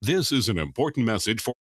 This is an important message for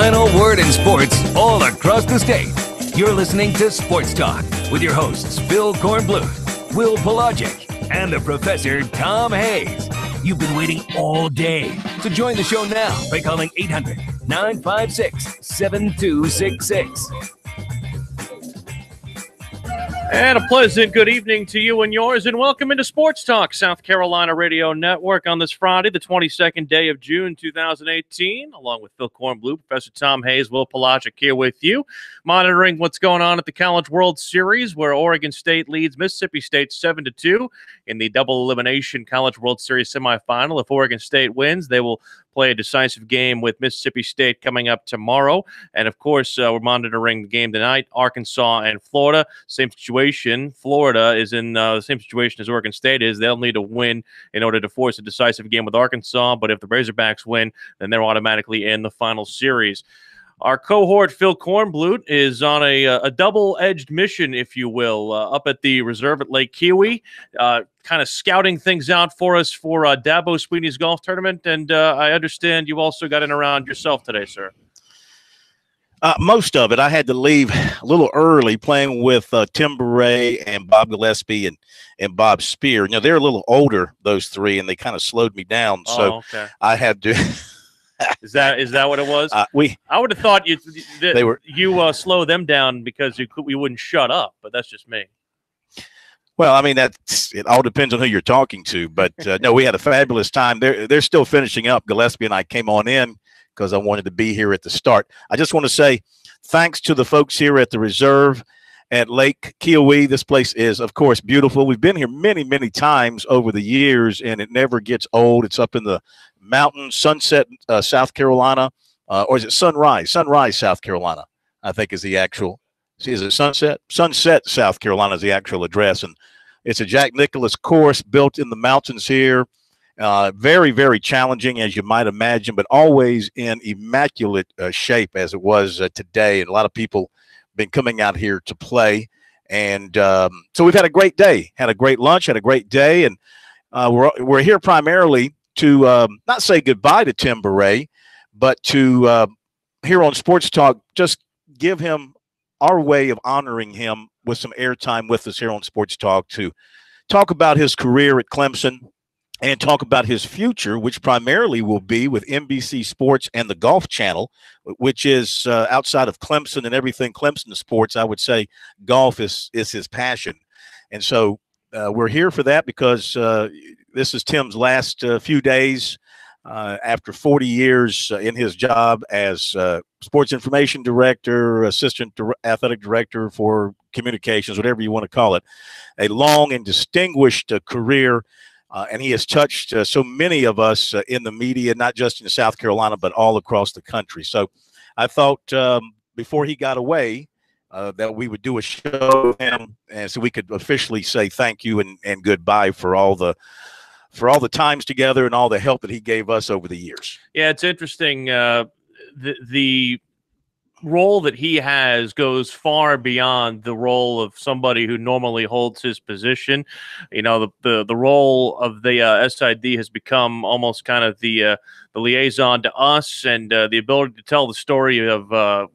final word in sports all across the state. You're listening to Sports Talk with your hosts Phil Kornbluth, Will Pelagic, and the Professor Tom Hayes. You've been waiting all day, so join the show now by calling 800-956-7266. And a pleasant good evening to you and yours, and welcome into Sports Talk, South Carolina Radio Network on this Friday, the 22nd day of June, 2018, along with Phil Kornbluth, Professor Tom Hayes, Will Pelagic here with you, monitoring what's going on at the College World Series, where Oregon State leads Mississippi State 7-2 in the double elimination College World Series semifinal. If Oregon State wins, they will play a decisive game with Mississippi State coming up tomorrow. And, of course, we're monitoring the game tonight, Arkansas and Florida. Same situation. Florida is in the same situation as Oregon State is. They'll need a win in order to force a decisive game with Arkansas. But if the Razorbacks win, then they're automatically in the final series. Our cohort, Phil Kornbluth, is on a double-edged mission, if you will, up at the reserve at Lake Kiwi, kind of scouting things out for us for Dabo Sweeney's golf tournament. And I understand you also got in around yourself today, sir. Most of it. I had to leave a little early playing with Tim Beret and Bob Gillespie and Bob Spear. You know, they're a little older, those three, and they kind of slowed me down. So okay. I had to – Is that what it was? I would have thought you slow them down because we wouldn't shut up, but that's just me. Well, I mean, it all depends on who you're talking to. But no, we had a fabulous time. They're still finishing up. Gillespie and I came on in because I wanted to be here at the start. I just want to say thanks to the folks here at the reserve at Lake Kiwi. This place is, of course, beautiful. We've been here many, many times over the years, and it never gets old. It's up in the mountains, Sunset, South Carolina, or is it Sunrise? Sunrise, South Carolina, I think is the actual. Is it Sunset? Sunset, South Carolina is the actual address, and it's a Jack Nicklaus course built in the mountains here. Very, very challenging, as you might imagine, but always in immaculate shape as it was today. And a lot of people been coming out here to play, and so we've had a great day, had a great lunch, had a great day, and we're here primarily to not say goodbye to Tim Beret, but to here on Sports Talk, just give him our way of honoring him with some airtime with us here on Sports Talk, to talk about his career at Clemson and talk about his future, which primarily will be with NBC Sports and the Golf Channel, which is outside of Clemson and everything Clemson sports. I would say golf is his passion. And so we're here for that because this is Tim's last few days after 40 years in his job as sports information director, assistant athletic director for communications, whatever you want to call it. A long and distinguished career. And he has touched so many of us in the media, not just in South Carolina, but all across the country. So I thought before he got away that we would do a show with him, and so we could officially say thank you and goodbye for all the times together and all the help that he gave us over the years. Yeah, it's interesting. The role that he has goes far beyond the role of somebody who normally holds his position. You know, the role of the SID has become almost kind of the liaison to us, and the ability to tell the story of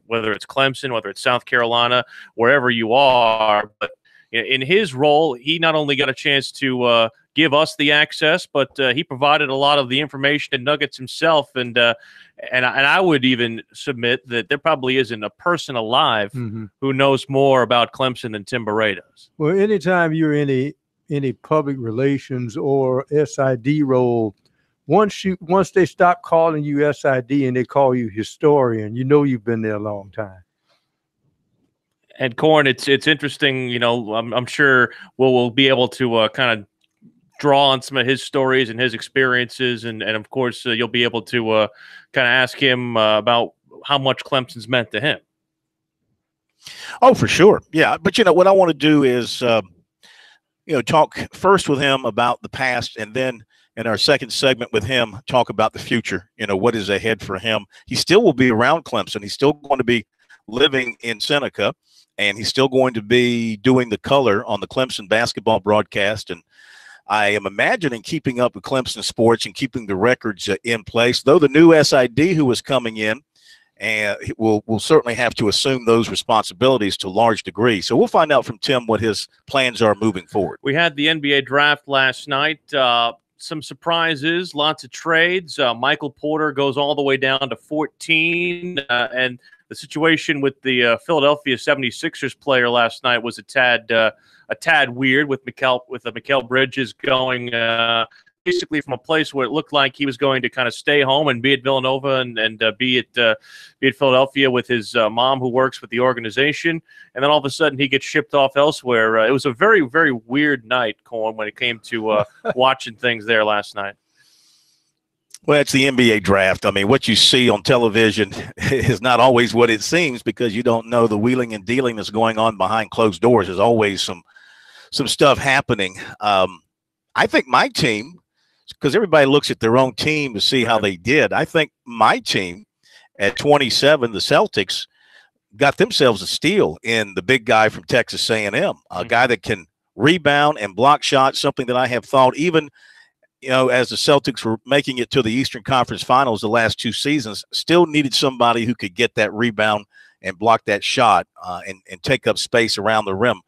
whether it's Clemson, whether it's South Carolina, wherever you are. But in his role, he not only got a chance to give us the access, but he provided a lot of the information and nuggets himself. And I would even submit that there probably isn't a person alive who knows more about Clemson than Tim Beret does. Well, anytime you're in any public relations or SID role, once they stop calling you SID and they call you historian, you know you've been there a long time. And Corn, it's interesting. You know, I'm sure we'll be able to kind of draw on some of his stories and his experiences, and of course you'll be able to kind of ask him about how much Clemson's meant to him. Oh, for sure, yeah. But you know what I want to do is talk first with him about the past, and then in our second segment with him talk about the future. You know, what is ahead for him. He still will be around Clemson. He's still going to be living in Seneca, and he's still going to be doing the color on the Clemson basketball broadcast. And I am imagining keeping up with Clemson sports and keeping the records in place, though the new SID who was coming in and will certainly have to assume those responsibilities to a large degree. So we'll find out from Tim what his plans are moving forward. We had the NBA draft last night. Some surprises, lots of trades. Michael Porter goes all the way down to 14, and the situation with the Philadelphia 76ers player last night was a tad weird with Mikal Bridges going basically from a place where it looked like he was going to kind of stay home and be at Villanova and be at Philadelphia with his mom who works with the organization, and then all of a sudden he gets shipped off elsewhere. It was a very, very weird night, Corn, when it came to watching things there last night. Well, it's the NBA draft. I mean, what you see on television is not always what it seems, because you don't know the wheeling and dealing that's going on behind closed doors. There's always some stuff happening. I think my team, because everybody looks at their own team to see how they did, I think my team at 27, the Celtics, got themselves a steal in the big guy from Texas A&M, a guy that can rebound and block shots, something that I have thought even – as the Celtics were making it to the Eastern Conference Finals the last 2 seasons, still needed somebody who could get that rebound and block that shot and take up space around the rim.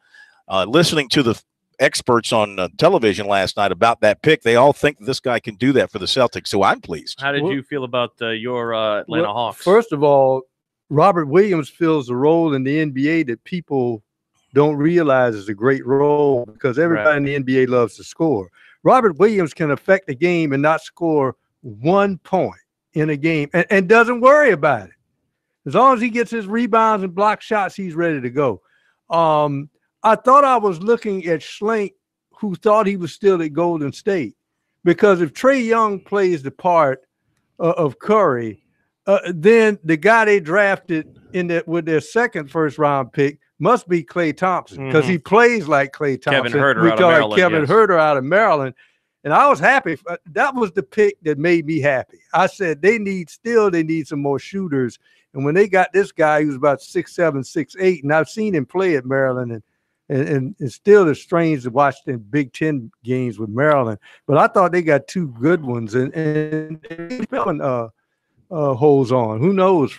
Listening to the experts on television last night about that pick, they all think this guy can do that for the Celtics, so I'm pleased. How did you feel about your Atlanta Hawks? First of all, Robert Williams fills a role in the NBA that people don't realize is a great role, because everybody in the NBA loves to score. Robert Williams can affect the game and not score 1 point in a game and doesn't worry about it. As long as he gets his rebounds and block shots, he's ready to go. I thought I was looking at Schlink, who thought he was still at Golden State, because if Trae Young plays the part of Curry, then the guy they drafted with their second first-round pick must be Klay Thompson, because he plays like Klay Thompson. Kevin Huerter out of Maryland. Kevin Huerter out of Maryland. And I was happy. That was the pick that made me happy. I said they need some more shooters. And when they got this guy who's about 6'7", 6'8", and I've seen him play at Maryland, and it's still it's strange to watch the Big Ten games with Maryland. But I thought they got 2 good ones, and holds on. Who knows?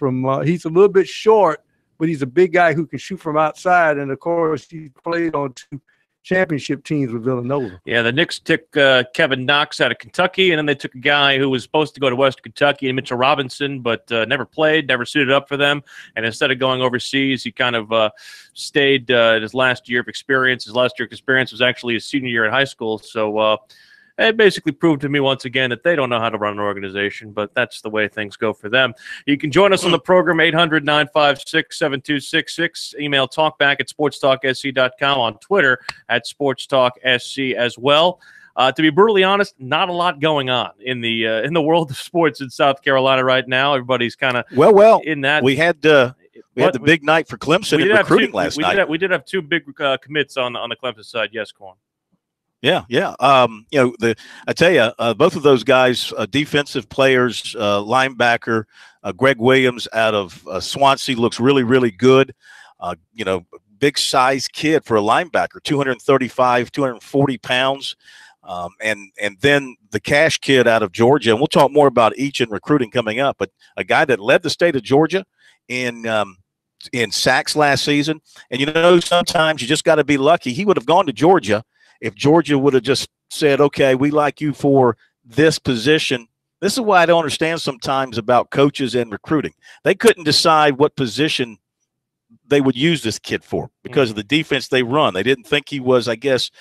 He's a little bit short, but he's a big guy who can shoot from outside. And, of course, he played on 2 championship teams with Villanova. Yeah, the Knicks took Kevin Knox out of Kentucky, and then they took a guy who was supposed to go to Western Kentucky, Mitchell Robinson, but never played, never suited up for them. And instead of going overseas, he kind of stayed his last year of experience. His last year of experience was actually his senior year in high school. So it basically proved to me once again that they don't know how to run an organization, but that's the way things go for them. You can join us on the program, 800-956-7266. Email talkback@sportstalksc.com, on Twitter @sportstalksc as well. To be brutally honest, not a lot going on in the world of sports in South Carolina right now. Everybody's kind of in that. We had the big night for Clemson in recruiting last night. We did have 2 big commits on the Clemson side. Yes, Corn. Yeah. I tell you, both of those guys, defensive players, linebacker, Greg Williams out of Swansea looks really, really good. Big size kid for a linebacker, 235, 240 pounds. And then the Cash kid out of Georgia, and we'll talk more about each in recruiting coming up, but a guy that led the state of Georgia in sacks last season. And, sometimes you just got to be lucky. He would have gone to Georgia if Georgia would have just said, okay, we like you for this position. This is why I don't understand sometimes about coaches and recruiting. They couldn't decide what position they would use this kid for because of the defense they run. They didn't think he was, I guess,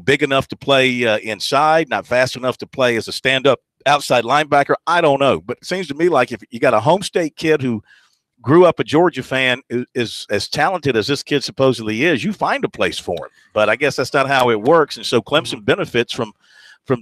big enough to play inside, not fast enough to play as a stand-up outside linebacker. I don't know. But it seems to me like if you got a home state kid who grew up a Georgia fan, is as talented as this kid supposedly is, you find a place for him. But I guess that's not how it works. And so Clemson benefits from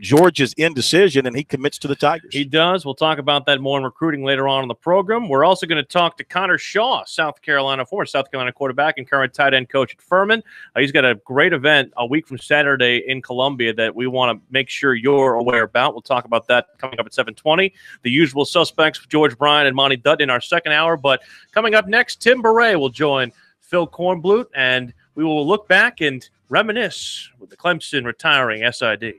Georgia's indecision, and he commits to the Tigers. He does. We'll talk about that more in recruiting later on in the program. We're also going to talk to Connor Shaw, former South Carolina quarterback and current tight end coach at Furman. He's got a great event a week from Saturday in Columbia that we want to make sure you're aware about. We'll talk about that coming up at 7:20. The usual suspects, George Bryan and Monty Dutton, in our second hour. But coming up next, Tim Beret will join Phil Kornblut, and we will look back and reminisce with the Clemson retiring SID.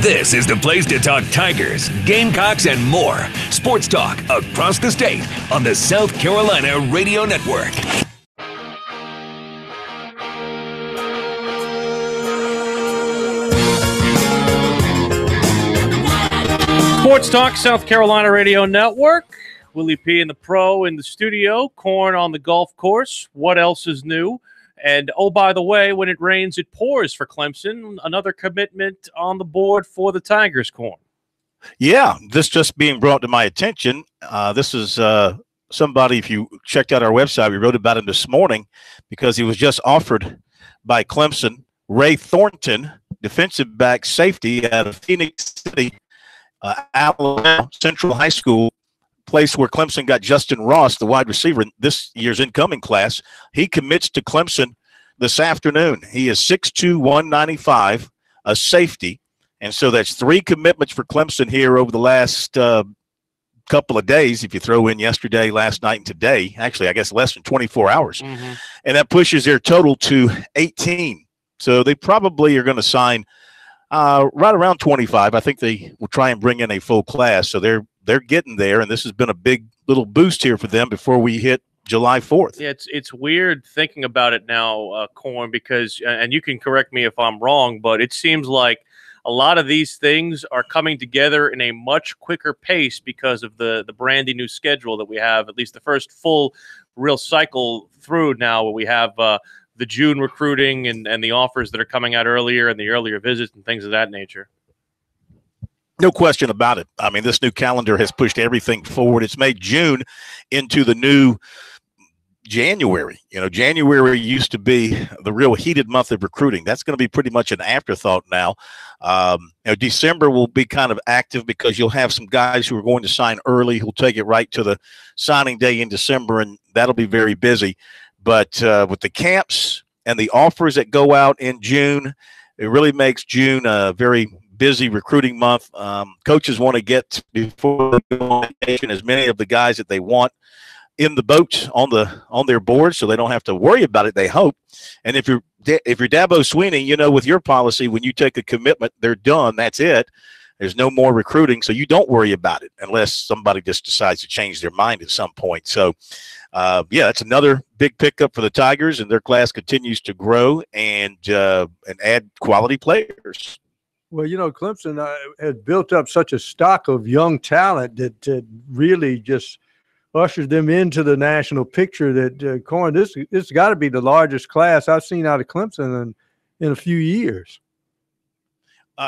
This is the place to talk Tigers, Gamecocks, and more. Sports talk across the state on the South Carolina Radio Network. Sports Talk, South Carolina Radio Network. Willie P. and the Pro in the studio. Corn on the golf course. What else is new? And, oh, by the way, when it rains, it pours for Clemson. Another commitment on the board for the Tigers, Corn. Yeah, this just being brought to my attention. This is somebody, if you checked out our website, we wrote about him this morning because he was just offered by Clemson. Ray Thornton, defensive back safety out of Phoenix City, Alabama Central High School, place where Clemson got Justin Ross, the wide receiver in this year's incoming class. He commits to Clemson this afternoon. He is 6'2", 195, a safety. And so that's 3 commitments for Clemson here over the last couple of days, if you throw in yesterday, last night, and today. Actually, I guess less than 24 hours. Mm-hmm. And that pushes their total to 18. So they probably are going to sign right around 25. I think they will try and bring in a full class. So they're getting there, and this has been a big little boost here for them before we hit July 4th. Yeah, it's weird thinking about it now, Corn, because, and you can correct me if I'm wrong, but it seems like a lot of these things are coming together in a much quicker pace because of the brandy new schedule that we have, at least the first full real cycle through now, where we have the June recruiting and the offers that are coming out earlier and the earlier visits and things of that nature. No question about it. I mean, this new calendar has pushed everything forward. It's made June into the new January. You know, January used to be the real heated month of recruiting. That's going to be pretty much an afterthought now. December will be kind of active because you'll have some guys who are going to sign early who'll take it right to the signing day in December, and that'll be very busy. But with the camps and the offers that go out in June, it really makes June a very busy recruiting month. Coaches want to get before they go on vacation as many of the guys that they want in the boat on their board, so they don't have to worry about it, they hope. And if you're Dabo Swinney, you know, with your policy, when you take a commitment, they're done. That's it. There's no more recruiting, so you don't worry about it unless somebody just decides to change their mind at some point. So, yeah, that's another big pickup for the Tigers, and their class continues to grow and add quality players. Well, you know, Clemson has built up such a stock of young talent that really just ushers them into the national picture that, Corn, this got to be the largest class I've seen out of Clemson in a few years.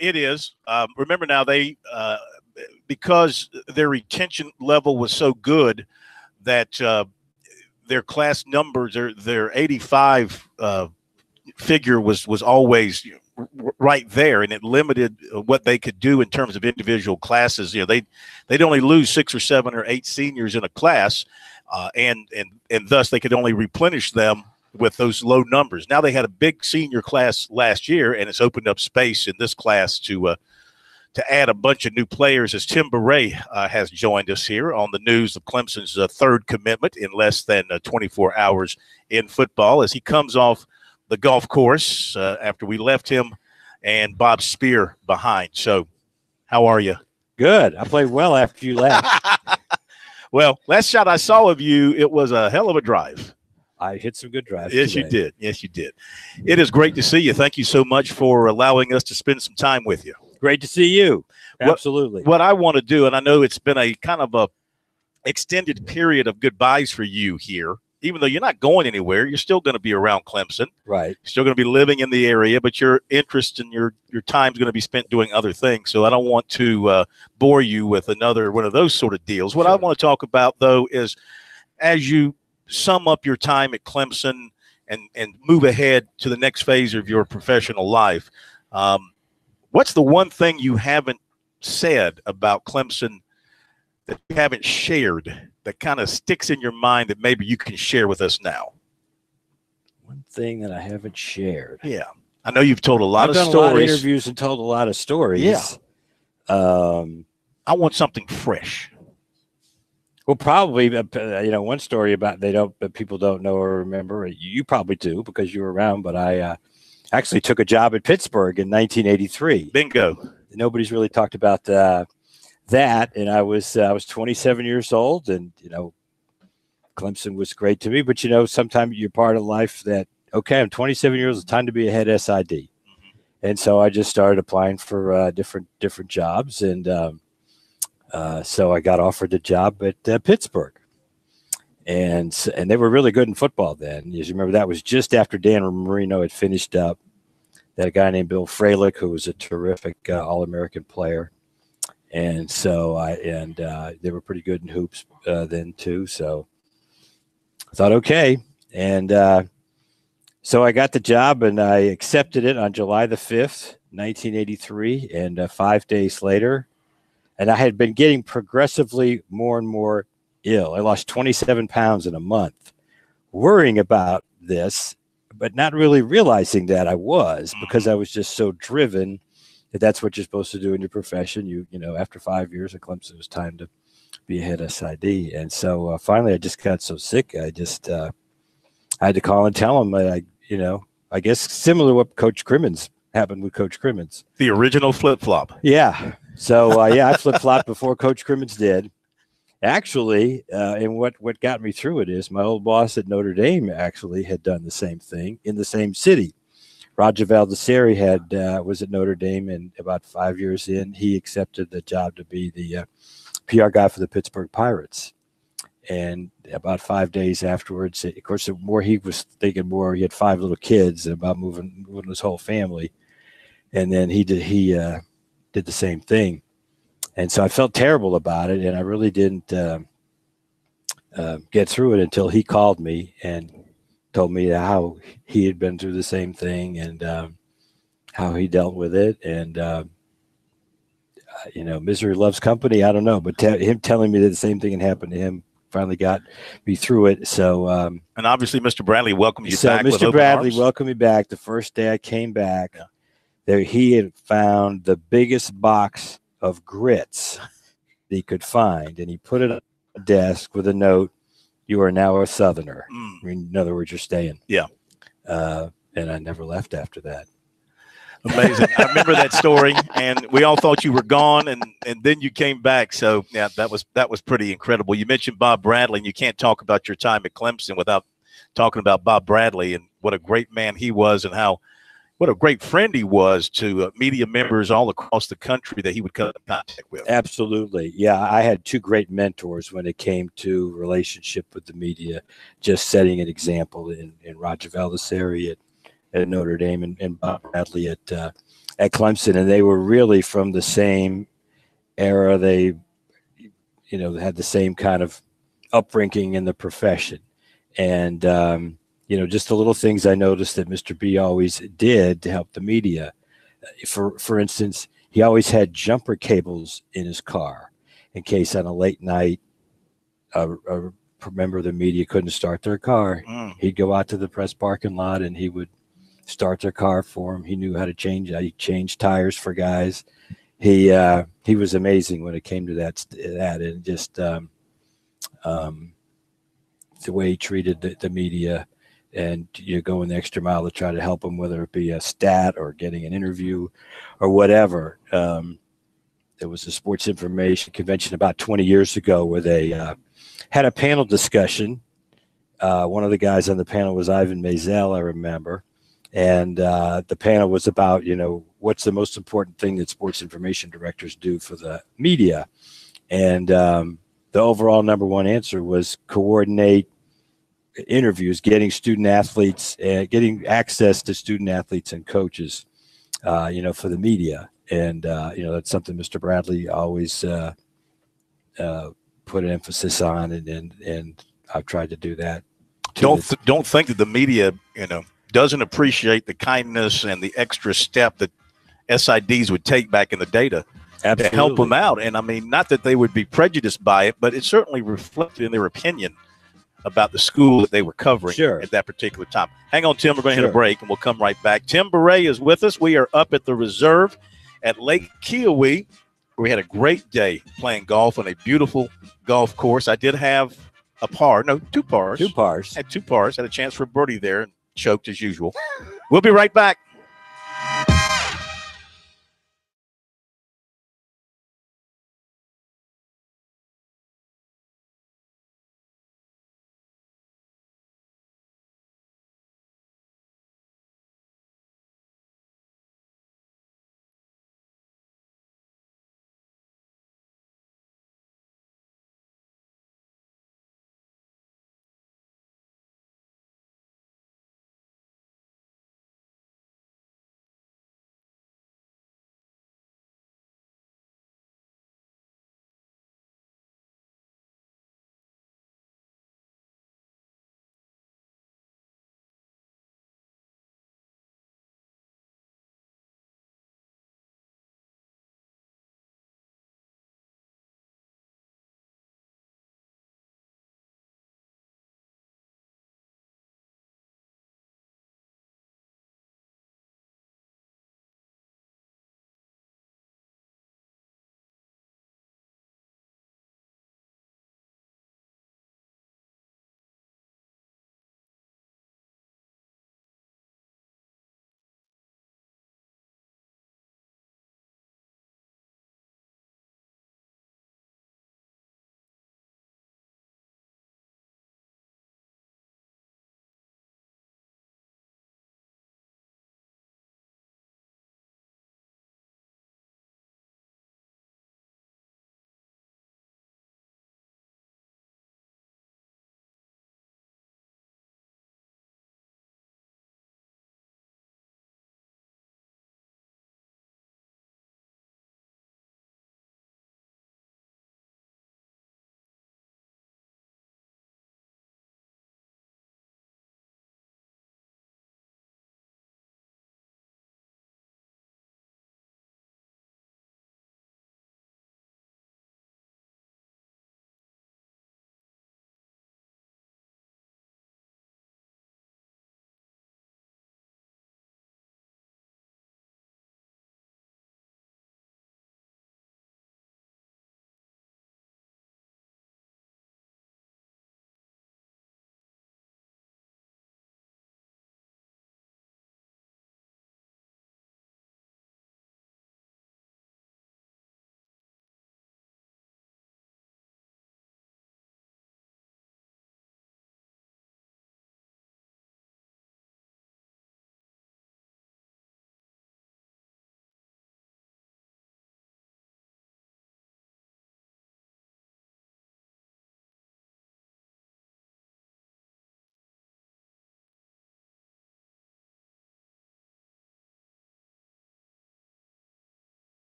It is. Remember now, they because their retention level was so good that their class numbers, their 85 figure was always right there, and it limited what they could do in terms of individual classes. You know, they'd only lose 6 or 7 or 8 seniors in a class, and thus they could only replenish them with those low numbers. Now they had a big senior class last year, and it's opened up space in this class to add a bunch of new players, as Tim Beret has joined us here on the news of Clemson's third commitment in less than 24 hours in football, as he comes off the golf course after we left him and Bob Spear behind. So how are you? Good. I played well after you left. Well, last shot I saw of you, it was a hell of a drive. I hit some good drives. Yes, today. You did. Yes, you did. It is great to see you. Thank you so much for allowing us to spend some time with you. Great to see you. Absolutely. What I want to do, and I know it's been a kind of a extended period of goodbyes for you here, even though you're not going anywhere, you're still going to be around Clemson. Right. You're still going to be living in the area, but your interest and your time's going to be spent doing other things. So I don't want to bore you with another one of those sort of deals. What I want to talk about, though, is as you sum up your time at Clemson and move ahead to the next phase of your professional life, what's the one thing you haven't said about Clemson that you haven't shared that kind of sticks in your mind that maybe you can share with us now? One thing that I haven't shared. Yeah. I know you've told a lot of stories. I've done a lot of interviews and told a lot of stories. Yeah. I want something fresh. Well, probably, one story about that people don't know or remember. You probably do because you were around, but I actually took a job at Pittsburgh in 1983. Bingo. nobody's really talked about that. And I was 27 years old, and Clemson was great to me. But sometimes you're part of life that, okay, I'm 27 years old, it's time to be a head SID. And so I just started applying for different jobs, and so I got offered a job at Pittsburgh. And they were really good in football then. As you remember, that was just after Dan Marino had finished up. That a guy named Bill Fralick, who was a terrific All-American player. And so they were pretty good in hoops then too. So I thought, okay. And so I got the job, and I accepted it on July the 5th, 1983. And 5 days later, and I had been getting progressively more and more ill. I lost 27 pounds in a month, worrying about this, but not really realizing that I was, because I was just so driven that that's what you're supposed to do in your profession. You know, after 5 years at Clemson, it was time to be a head SID. And so finally I just got so sick. I just I had to call and tell him, I guess similar to what Coach Crimmins happened with Coach Crimmins. The original flip-flop. Yeah. So, I flip-flopped before Coach Crimmins did. Actually, and what got me through it is my old boss at Notre Dame actually had done the same thing in the same city. Roger Valdesari was at Notre Dame, and about 5 years in, he accepted the job to be the PR guy for the Pittsburgh Pirates. And about 5 days afterwards, of course, the more he was thinking, more he had 5 little kids and about moving his whole family, and then he did the same thing. And so I felt terrible about it, and I really didn't get through it until he called me and told me how he had been through the same thing and how he dealt with it. And, misery loves company. I don't know, but him telling me that the same thing had happened to him finally got me through it. So, and obviously Mr. Bradley welcomed you back. Mr. Bradley welcomed me back. The first day I came back, there he had found the biggest box of grits that he could find, and he put it on a desk with a note, "You are now a Southerner." I mean, in other words, you're staying. Yeah. And I never left after that. Amazing. I remember that story, and we all thought you were gone, and then you came back. So yeah, that was pretty incredible. You mentioned Bob Bradley, and you can't talk about your time at Clemson without talking about Bob Bradley and what a great man he was, and what a great friend he was to media members all across the country that he would come in contact with. Absolutely. Yeah, I had 2 great mentors when it came to relationship with the media, just setting an example in Roger Valdesari at Notre Dame and Bob Bradley at Clemson. And they were really from the same era. They, had the same kind of upbringing in the profession. And, just the little things I noticed that Mr. B always did to help the media. For instance, he always had jumper cables in his car in case on a late night a member of the media couldn't start their car. He'd go out to the press parking lot and he would start their car for him. He knew how to change tires for guys. He was amazing when it came to that and just the way he treated the media. And going the extra mile to try to help them, whether it be a stat or getting an interview or whatever. There was a sports information convention about 20 years ago where they had a panel discussion. One of the guys on the panel was Ivan Maisel, I remember. And the panel was about, what's the most important thing that sports information directors do for the media? And the overall number one answer was coordinate interviews, getting student athletes, getting access to student athletes and coaches, for the media. And, that's something Mr. Bradley always put an emphasis on. And I've tried to do that. Don't think that the media, doesn't appreciate the kindness and the extra step that SIDs would take back in the day to help them out. And I mean, not that they would be prejudiced by it, but it certainly reflected in their opinion about the school that they were covering at that particular time. Hang on, Tim. We're going to hit a break, and we'll come right back. Tim Beret is with us. We are up at the Reserve at Lake Kiowee. We had a great day playing golf on a beautiful golf course. I did have two pars. Had 2 pars. Had a chance for a birdie there and choked as usual. We'll be right back.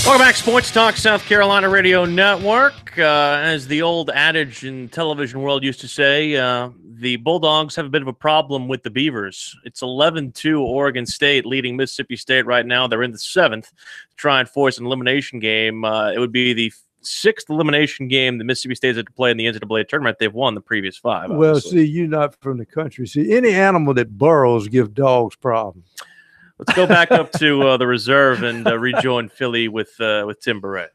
Welcome back, Sports Talk South Carolina Radio Network. As the old adage in television world used to say, the Bulldogs have a bit of a problem with the Beavers. It's 11-2 Oregon State leading Mississippi State right now. They're in the 7th to try and force an elimination game. It would be the 6th elimination game that Mississippi State had to play in the NCAA tournament. They've won the previous 5. Well, obviously. see, you're not from the country. See, any animal that burrows give dogs problems. Let's go back up to the reserve and rejoin Philly with Tim Barrett.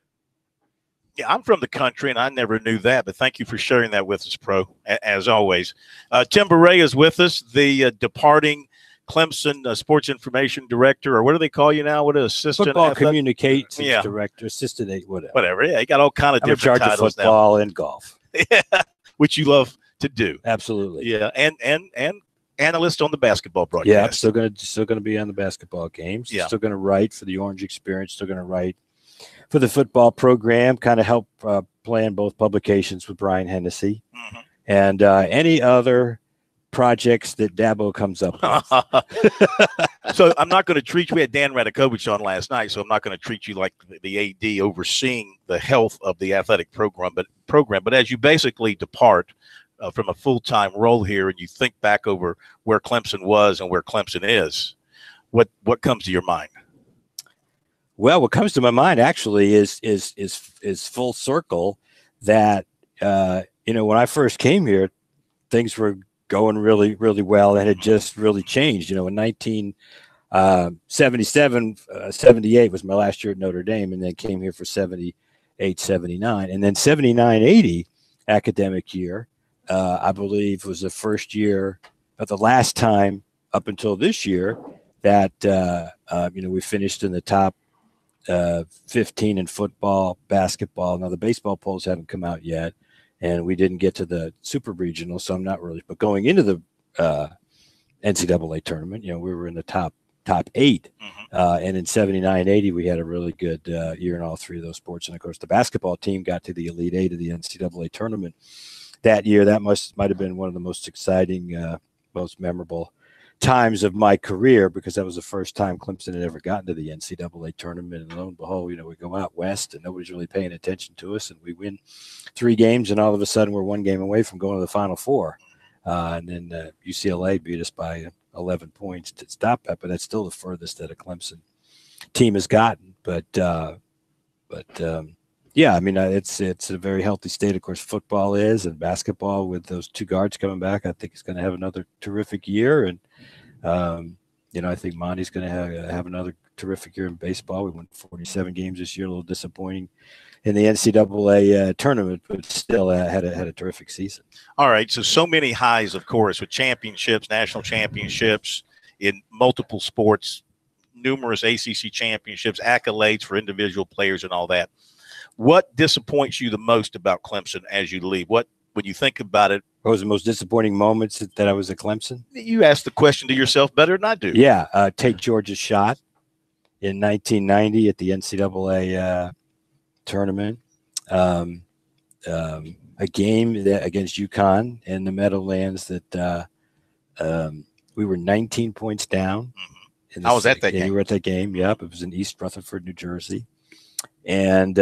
Yeah, I'm from the country, and I never knew that, but thank you for sharing that with us, Pro, as always. Tim Barrett is with us, the departing Clemson Sports Information Director, or what do they call you now? What, assistant? Football Communications Director, Assistant 8, whatever. Whatever, yeah, you got all kind of I'm different in charge titles of football and golf. Yeah, which you love to do. Absolutely. Yeah, and analyst on the basketball broadcast. Yeah, still gonna be on the basketball games. Yeah. Still gonna write for the Orange Experience. Still gonna write for the football program. Kind of help plan both publications with Brian Hennessy and any other projects that Dabo comes up with. So I'm not going to treat you. We had Dan Radakovich on last night, so I'm not going to treat you like the AD overseeing the health of the athletic program. But as you basically depart from a full-time role here, and you think back over where Clemson was and where Clemson is, what comes to your mind? Well, what comes to my mind actually is full circle. That when I first came here, things were going really, really well, and it just really changed. In 1977, 78 was my last year at Notre Dame, and then came here for 78, 79, and then 79, 80 academic year. I believe was the first year, but the last time up until this year that we finished in the top 15 in football, basketball. Now the baseball polls haven't come out yet, and we didn't get to the super regional, so I'm not really. But going into the NCAA tournament, we were in the top 8, and in 79, 80 we had a really good year in all 3 of those sports. And of course, the basketball team got to the Elite 8 of the NCAA tournament that year. That might have been one of the most exciting, most memorable times of my career, because that was the first time Clemson had ever gotten to the NCAA tournament. And lo and behold, we go out west and nobody's really paying attention to us, and we win 3 games, and all of a sudden we're 1 game away from going to the Final Four. And then UCLA beat us by 11 points to stop that, but that's still the furthest that a Clemson team has gotten. But yeah, I mean, it's a very healthy state. Of course, football is, and basketball with those 2 guards coming back, I think he's going to have another terrific year. And, I think Monty's going to have another terrific year in baseball. We won 47 games this year, a little disappointing in the NCAA tournament, but still had a terrific season. All right, so many highs, of course, with championships, national championships in multiple sports, numerous ACC championships, accolades for individual players and all that. What disappoints you the most about Clemson as you leave? When you think about it? What was the most disappointing moments that I was at Clemson? You ask the question to yourself better than I do. Yeah, Tate George's shot in 1990 at the NCAA tournament. A game against UConn in the Meadowlands that we were 19 points down. I was at that game. You were at that game, yep. It was in East Rutherford, New Jersey. And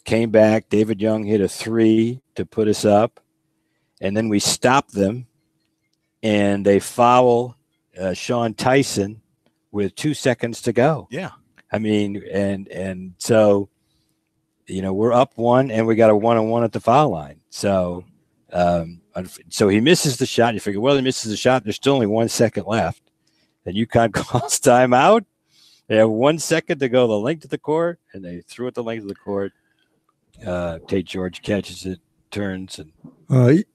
came back. David Young hit a 3 to put us up, and then we stopped them, and they foul Sean Tyson with 2 seconds to go. Yeah, I mean, and so we're up 1, and we got a 1-on-1 at the foul line. So so he misses the shot. You figure, well, he misses the shot. There's still only 1 second left, and UConn calls timeout. They have 1 second to go the length of the court, and they threw it the length of the court. Tate George catches it, turns, and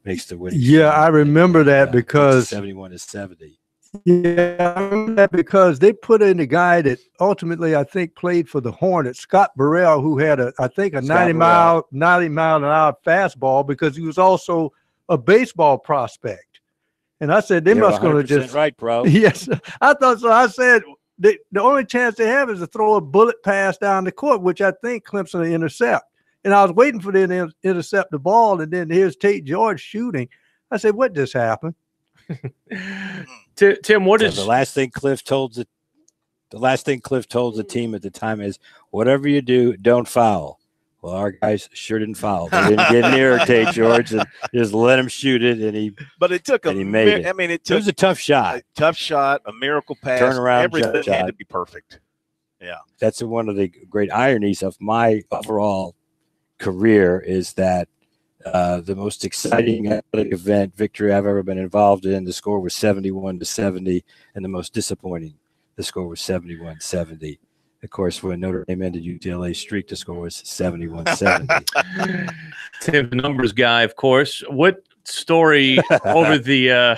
makes the winning. Yeah, I remember that because 71-70. Yeah, I remember that because they put in a guy that ultimately I think played for the Hornets, Scott Burrell, who had a 90 mile an hour fastball, because he was also a baseball prospect. And I said, they must going to just right, bro. Yes, I thought so. I said, the only chance they have is to throw a bullet pass down the court, which I think Clemson will intercept. And I was waiting for them to intercept the ball, and then here's Tate George shooting. I said, what just happened? Tim, what is the last thing Cliff told the last thing Cliff told the team at the time is, whatever you do, don't foul. Well, our guys sure didn't foul. They didn't get near Tate George and just let him shoot it, and he. But it took he made it. I mean, it was a tough shot. A tough shot, a miracle pass. Turnaround everything shot. had to be perfect. Yeah, that's one of the great ironies of my overall career is that the most exciting athletic event victory I've ever been involved in, the score was 71-70, and the most disappointing, the score was 71-70. Of course, when Notre Dame ended UCLA's streak, the score was 71-70. Tim, the numbers guy, of course. What story over the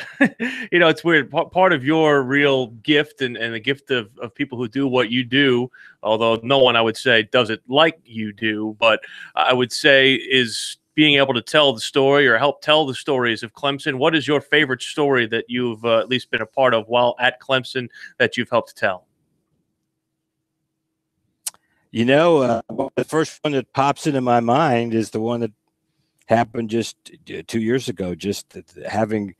it's weird, part of your real gift and the gift of people who do what you do, although no one, I would say, does it like you do, but I would say is being able to tell the story or help tell the stories of Clemson. What is your favorite story that you've at least been a part of while at Clemson that you've helped tell? The first one that pops into my mind is the one that happened just 2 years ago, just having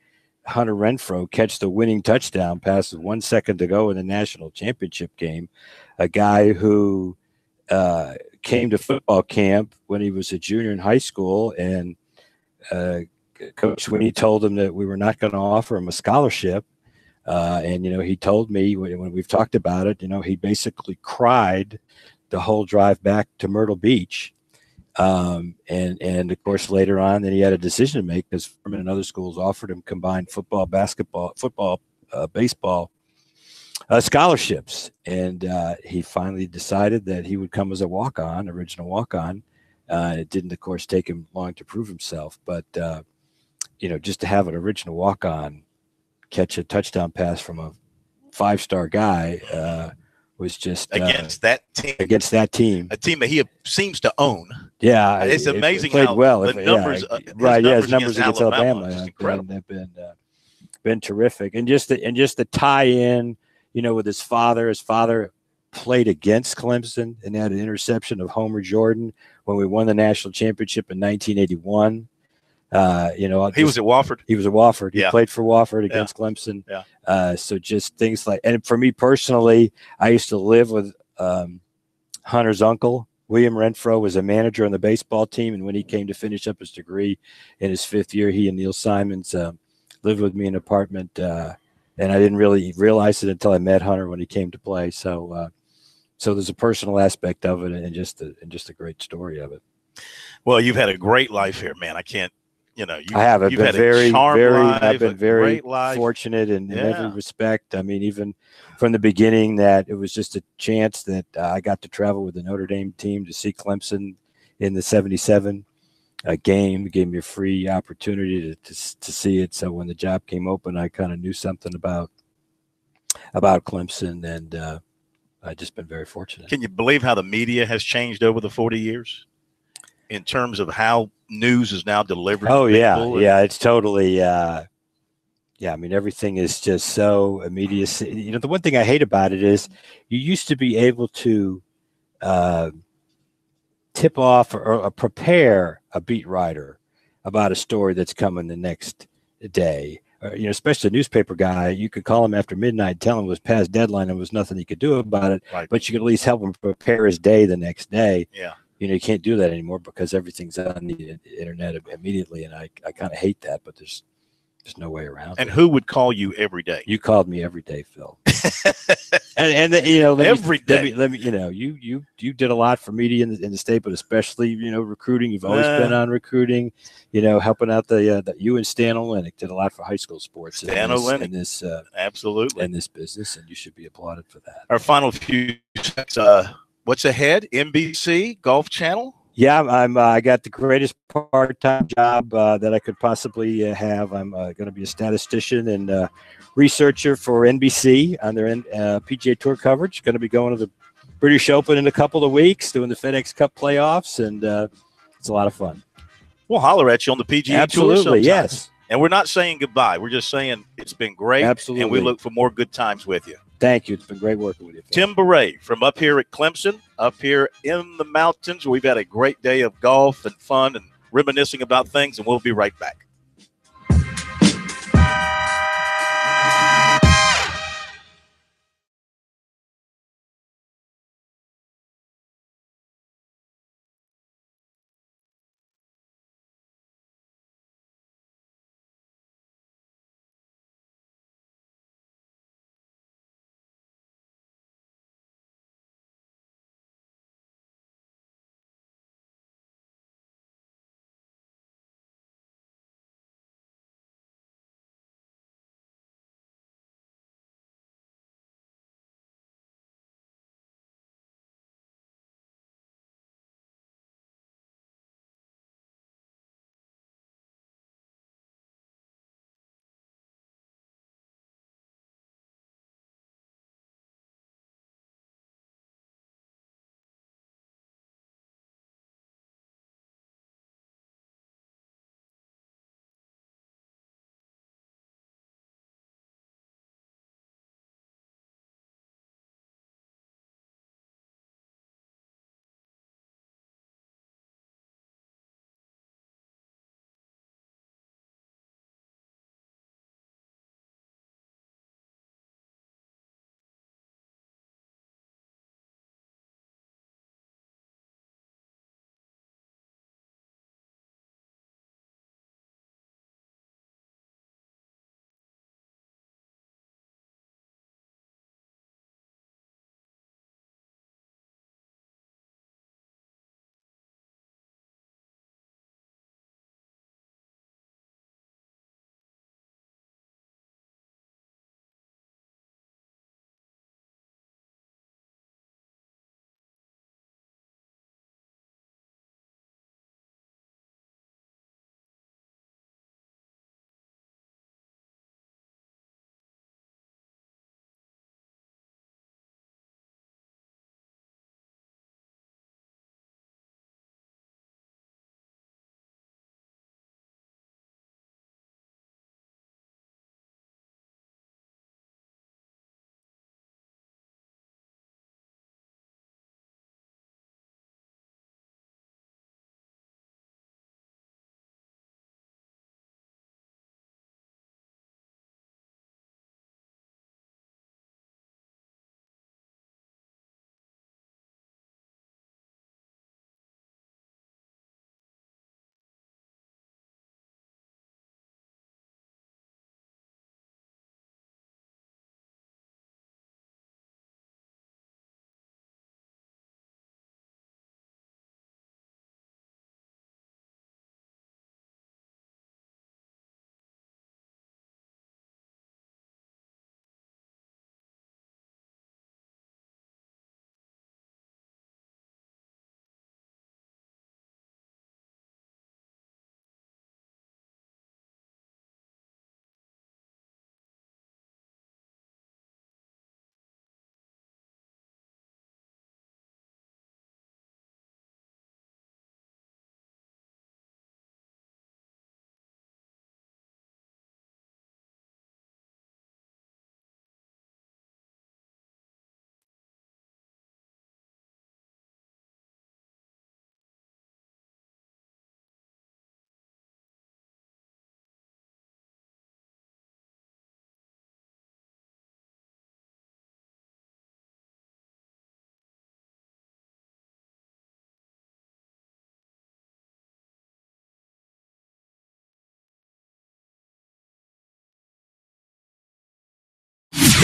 Hunter Renfrow catch the winning touchdown pass with 1 second to go in the national championship game. A guy who came to football camp when he was a junior in high school, and Coach Sweeney told him that we were not going to offer him a scholarship. And he told me when we've talked about it, he basically cried the whole drive back to Myrtle Beach. And of course, later on, then he had a decision to make because Furman and other schools offered him combined football, basketball, baseball scholarships. And he finally decided that he would come as a walk-on, original walk-on. It didn't, of course, take him long to prove himself. But, just to have an original walk-on catch a touchdown pass from a five-star guy was just against that team, a team that he seems to own. Yeah, it's amazing. It played how well. The numbers, his numbers against Alabama have been terrific, and just the tie in, with his father. His father played against Clemson and had an interception of Homer Jordan when we won the national championship in 1981. He was at Wofford. He was at Wofford. He played for Wofford against Clemson. Yeah. So just things like, and for me personally, I used to live with Hunter's uncle. William Renfrow was a manager on the baseball team, and when he came to finish up his degree in his 5th year, he and Neil Simons lived with me in an apartment, and I didn't really realize it until I met Hunter when he came to play. So, so there's a personal aspect of it, and just a great story of it. Well, you've had a great life here, man. I can't. I have. I've been very fortunate in every respect. I mean, even from the beginning, that it was just a chance that I got to travel with the Notre Dame team to see Clemson in the '77 game. It gave me a free opportunity to see it. So when the job came open, I kind of knew something about Clemson, and I've just been very fortunate. Can you believe how the media has changed over the 40 years? In terms of how news is now delivered. Oh, yeah. It's totally, I mean, everything is just so immediate. The one thing I hate about it is you used to be able to tip off or prepare a beat writer about a story that's coming the next day. Especially a newspaper guy, you could call him after midnight, tell him it was past deadline and there was nothing he could do about it, right. But you could at least help him prepare his day the next day. Yeah. You can't do that anymore because everything's on the internet immediately, and I kind of hate that, but there's no way around it. And who would call you every day? You called me every day, Phil. Every day. Let me, you did a lot for media in the state, but especially recruiting. You've always been on recruiting. Helping out you and Stan Olenek did a lot for high school sports. Absolutely, in this business, and you should be applauded for that. Our final few seconds. What's ahead? NBC, Golf Channel? Yeah, I got the greatest part-time job that I could possibly have. I'm going to be a statistician and researcher for NBC on their PGA Tour coverage. Going to be going to the British Open in a couple of weeks, doing the FedEx Cup playoffs, and it's a lot of fun. We'll holler at you on the PGA Tour. Absolutely, yes. And we're not saying goodbye. We're just saying it's been great. Absolutely. And we look for more good times with you. Thank you. It's been great working with you, Phil. Tim Beret from up here at Clemson, up here in the mountains. We've had a great day of golf and fun and reminiscing about things, and we'll be right back.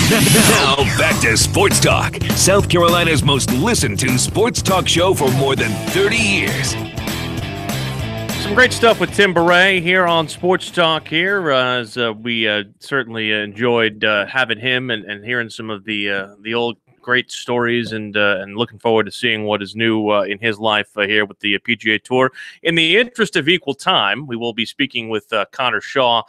Now back to Sports Talk, South Carolina's most listened to sports talk show for more than 30 years. Some great stuff with Tim Beret here on Sports Talk here, as we certainly enjoyed having him and hearing some of the old great stories, and looking forward to seeing what is new in his life here with the PGA Tour. In the interest of equal time, we will be speaking with Connor Shaw,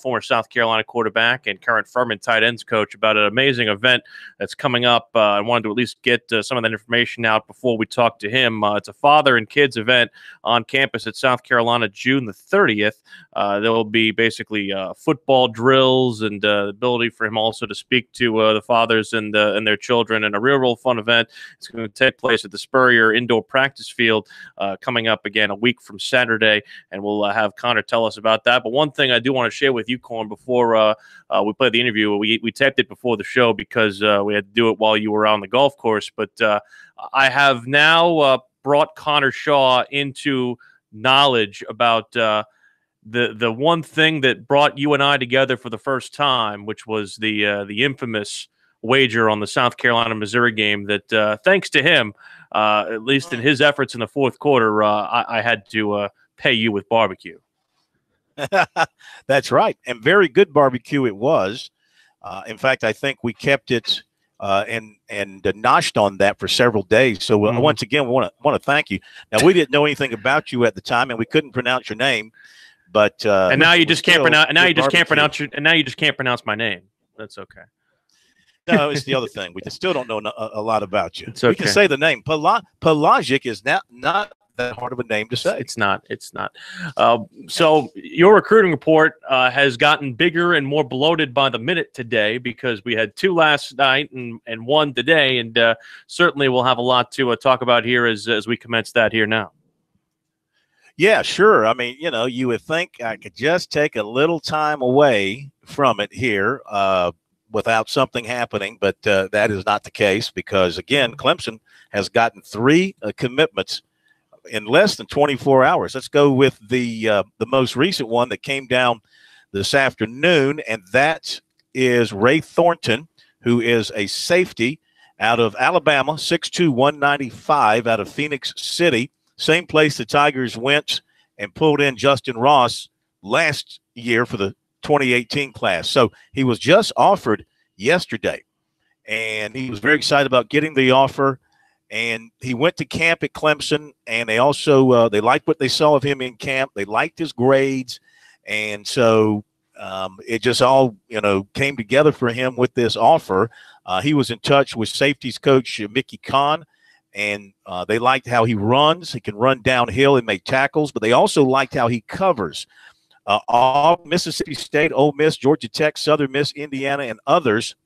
former South Carolina quarterback and current Furman tight ends coach, about an amazing event that's coming up. I wanted to at least get some of that information out before we talk to him. It's a father and kids event on campus at South Carolina, June the 30th. There will be basically football drills and the ability for him also to speak to the fathers and their children, and a real fun event. It's going to take place at the Spurrier Indoor Practice Field coming up again a week from Saturday, and we'll have Connor tell us about that. But one thing I do want to share with you, Corn, before we play the interview, we taped it before the show because we had to do it while you were on the golf course, but I have now brought Connor Shaw into knowledge about the one thing that brought you and I together for the first time, which was the infamous wager on the South Carolina-Missouri game that, thanks to him, at least in his efforts in the fourth quarter, I had to pay you with barbecue. That's right. And very good barbecue it was. In fact, I think we kept it and noshed on that for several days. So once again, we want to thank you. Now, we didn't know anything about you at the time, and we couldn't pronounce your name. But and now you just can't pronounce. And now you just can't pronounce your. And now you just can't pronounce my name. That's okay. No, it's the other thing. We still don't know a lot about you. It's okay. We can say the name. Pelagic is not that hard of a name to say. It's not. So your recruiting report has gotten bigger and more bloated by the minute today, because we had 2 last night and 1 today, and certainly we'll have a lot to talk about here as we commence that here now. Yeah, sure. I mean, you would think I could just take a little time away from it here without something happening, but that is not the case, because, again, Clemson has gotten 3 commitments in less than 24 hours. Let's go with the most recent one that came down this afternoon, and that is Ray Thornton, who is a safety out of Alabama, 6'2", 195, out of Phoenix City, same place the Tigers went and pulled in Justin Ross last year for the 2018 class. So he was just offered yesterday, and he was very excited about getting the offer. And he went to camp at Clemson, and they also they liked what they saw of him in camp. They liked his grades, and so it just all came together for him with this offer. He was in touch with safeties coach Mickey Kahn, and they liked how he runs. He can run downhill and make tackles, but they also liked how he covers. All Mississippi State, Ole Miss, Georgia Tech, Southern Miss, Indiana, and others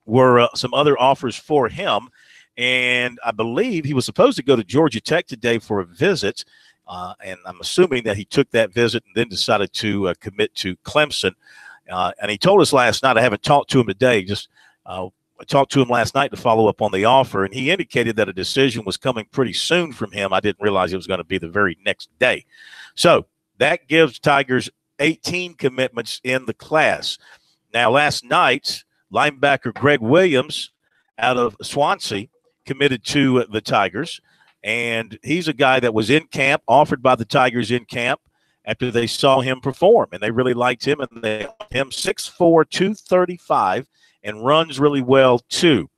were some other offers for him. And I believe he was supposed to go to Georgia Tech today for a visit, and I'm assuming that he took that visit and then decided to commit to Clemson. And he told us last night, I haven't talked to him today, I talked to him last night to follow up on the offer, and he indicated that a decision was coming pretty soon from him. I didn't realize it was going to be the very next day. So that gives Tigers 18 commitments in the class. Now, last night, linebacker Greg Williams out of Swansea committed to the Tigers, and he's a guy that was in camp, offered by the Tigers in camp after they saw him perform, and they really liked him, and they offered him 6'4", 235, and runs really well too.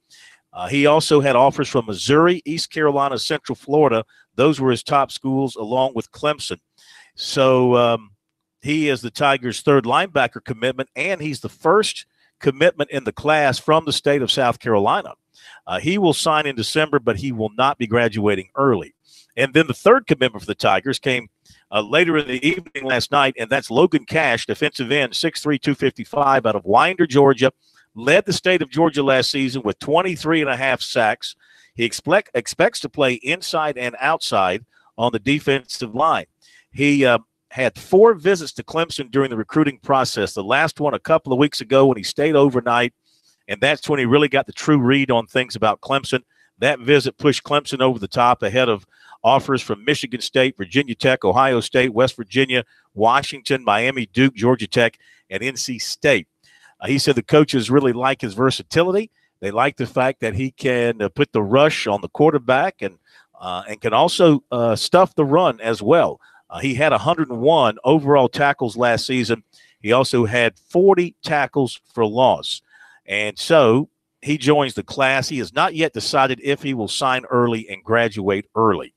He also had offers from Missouri, East Carolina, Central Florida. Those were his top schools, along with Clemson. So he is the Tigers' 3rd linebacker commitment, and he's the first commitment in the class from the state of South Carolina. He will sign in December, but he will not be graduating early. And then the 3rd commitment for the Tigers came later in the evening last night, and that's Logan Cash, defensive end, 6'3", 255, out of Winder, Georgia. Led the state of Georgia last season with 23.5 sacks. He expects to play inside and outside on the defensive line. He had 4 visits to Clemson during the recruiting process. The last one a couple of weeks ago when he stayed overnight, and that's when he really got the true read on things about Clemson. That visit pushed Clemson over the top ahead of offers from Michigan State, Virginia Tech, Ohio State, West Virginia, Washington, Miami, Duke, Georgia Tech, and NC State. He said the coaches really like his versatility. They like the fact that he can put the rush on the quarterback and can also stuff the run as well. He had 101 overall tackles last season. He also had 40 tackles for loss. And so he joins the class. He has not yet decided if he will sign early and graduate early.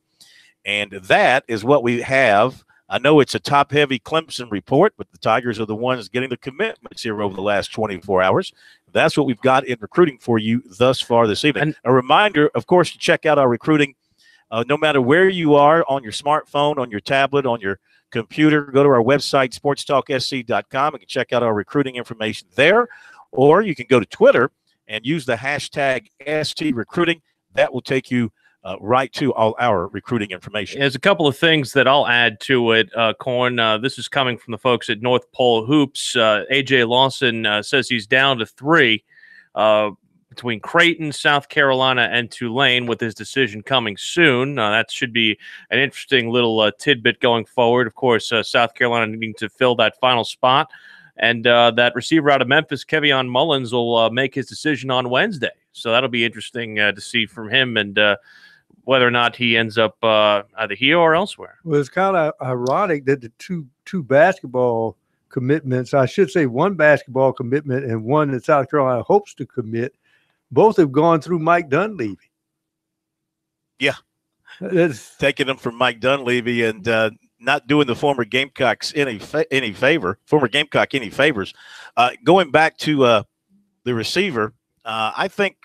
And that is what we have. I know it's a top-heavy Clemson report, but the Tigers are the ones getting the commitments here over the last 24 hours. That's what we've got in recruiting for you thus far this evening. And a reminder, of course, to check out our recruiting. No matter where you are, on your smartphone, on your tablet, on your computer, go to our website, SportsTalkSC.com. You can check out our recruiting information there. Or you can go to Twitter and use the hashtag STRecruiting. That will take you right to all our recruiting information. There's a couple of things that I'll add to it, Corn. This is coming from the folks at North Pole Hoops. A.J. Lawson says he's down to 3 between Creighton, South Carolina, and Tulane, with his decision coming soon. That should be an interesting little tidbit going forward. Of course, South Carolina needing to fill that final spot. And that receiver out of Memphis, Kevion Mullins, will make his decision on Wednesday. So that'll be interesting to see from him and whether or not he ends up either here or elsewhere. Well, it's kind of ironic that the two basketball commitments, I should say one basketball commitment and one that South Carolina hopes to commit, both have gone through Mike Dunleavy. Yeah. Taking them from Mike Dunleavy and not doing the former Gamecocks any favors. Going back to the receiver, I think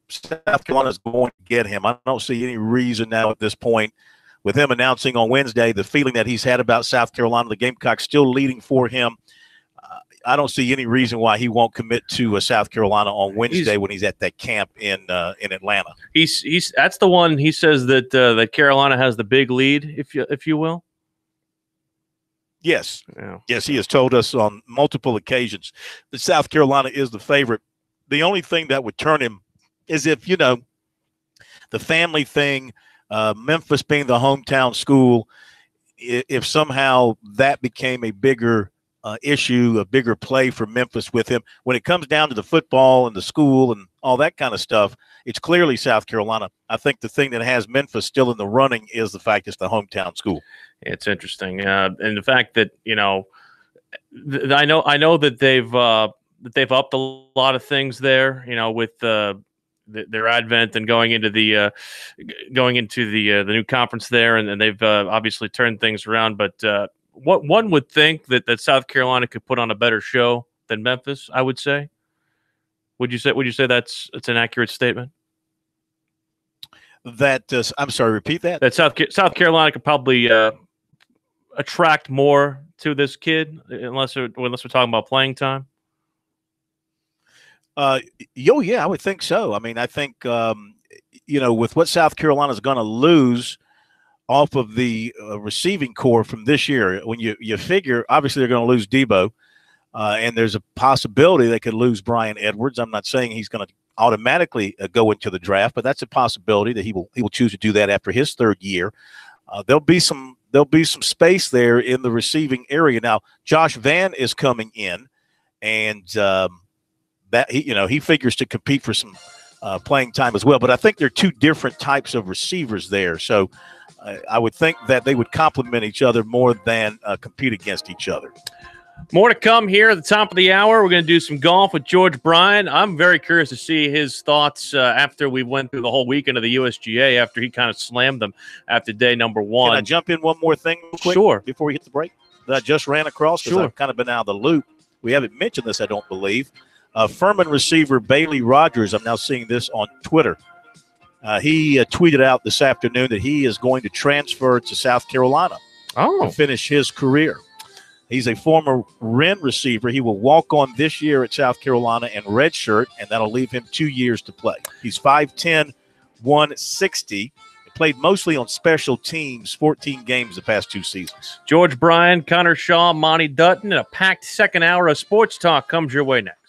South Carolina is going to get him. I don't see any reason now at this point, with him announcing on Wednesday the feeling that he's had about South Carolina, the Gamecocks still leading for him. I don't see any reason why he won't commit to South Carolina on Wednesday when he's at that camp in Atlanta. He's that's the one. He says that that Carolina has the big lead, if you will. Yes, yeah. Yes, he has told us on multiple occasions that South Carolina is the favorite. The only thing that would turn him is if, the family thing, Memphis being the hometown school, if somehow that became a bigger issue, a bigger play for Memphis with him. When it comes down to the football and the school and all that kind of stuff, it's clearly South Carolina. I think the thing that has Memphis still in the running is the fact it's the hometown school. It's interesting. And the fact that, I know that they've upped a lot of things there, with their advent and going into the new conference there, and they've obviously turned things around. But what one would think that South Carolina could put on a better show than Memphis, I would say. Would you say that's an accurate statement? That I'm sorry, repeat that. That South Carolina could probably attract more to this kid, unless we're talking about playing time. Yeah, I would think so. I mean, I think with what South Carolina is going to lose off of the receiving core from this year, when you figure, obviously they're going to lose Debo, and there's a possibility they could lose Brian Edwards. I'm not saying he's going to automatically go into the draft, but that's a possibility that he will choose to do that after his third year. There'll be some space there in the receiving area. Now, Josh Vann is coming in, and that he figures to compete for some playing time as well. But I think there are two different types of receivers there, so I would think that they would complement each other more than compete against each other. More to come here at the top of the hour. We're going to do some golf with George Bryan. I'm very curious to see his thoughts after we went through the whole weekend of the USGA, after he kind of slammed them after day number 1. Can I jump in one more thing real quick? Sure. Before we hit the break that I just ran across? Sure. I've kind of been out of the loop. We haven't mentioned this, I don't believe. Furman receiver Bailey Rogers, I'm now seeing this on Twitter. He tweeted out this afternoon that he is going to transfer to South Carolina to finish his career. He's a former Wren receiver. He will walk on this year at South Carolina and redshirt, and that'll leave him 2 years to play. He's 5'10", 160. He played mostly on special teams, 14 games the past 2 seasons. George Bryan, Connor Shaw, Monty Dutton, and a packed second hour of Sports Talk comes your way next.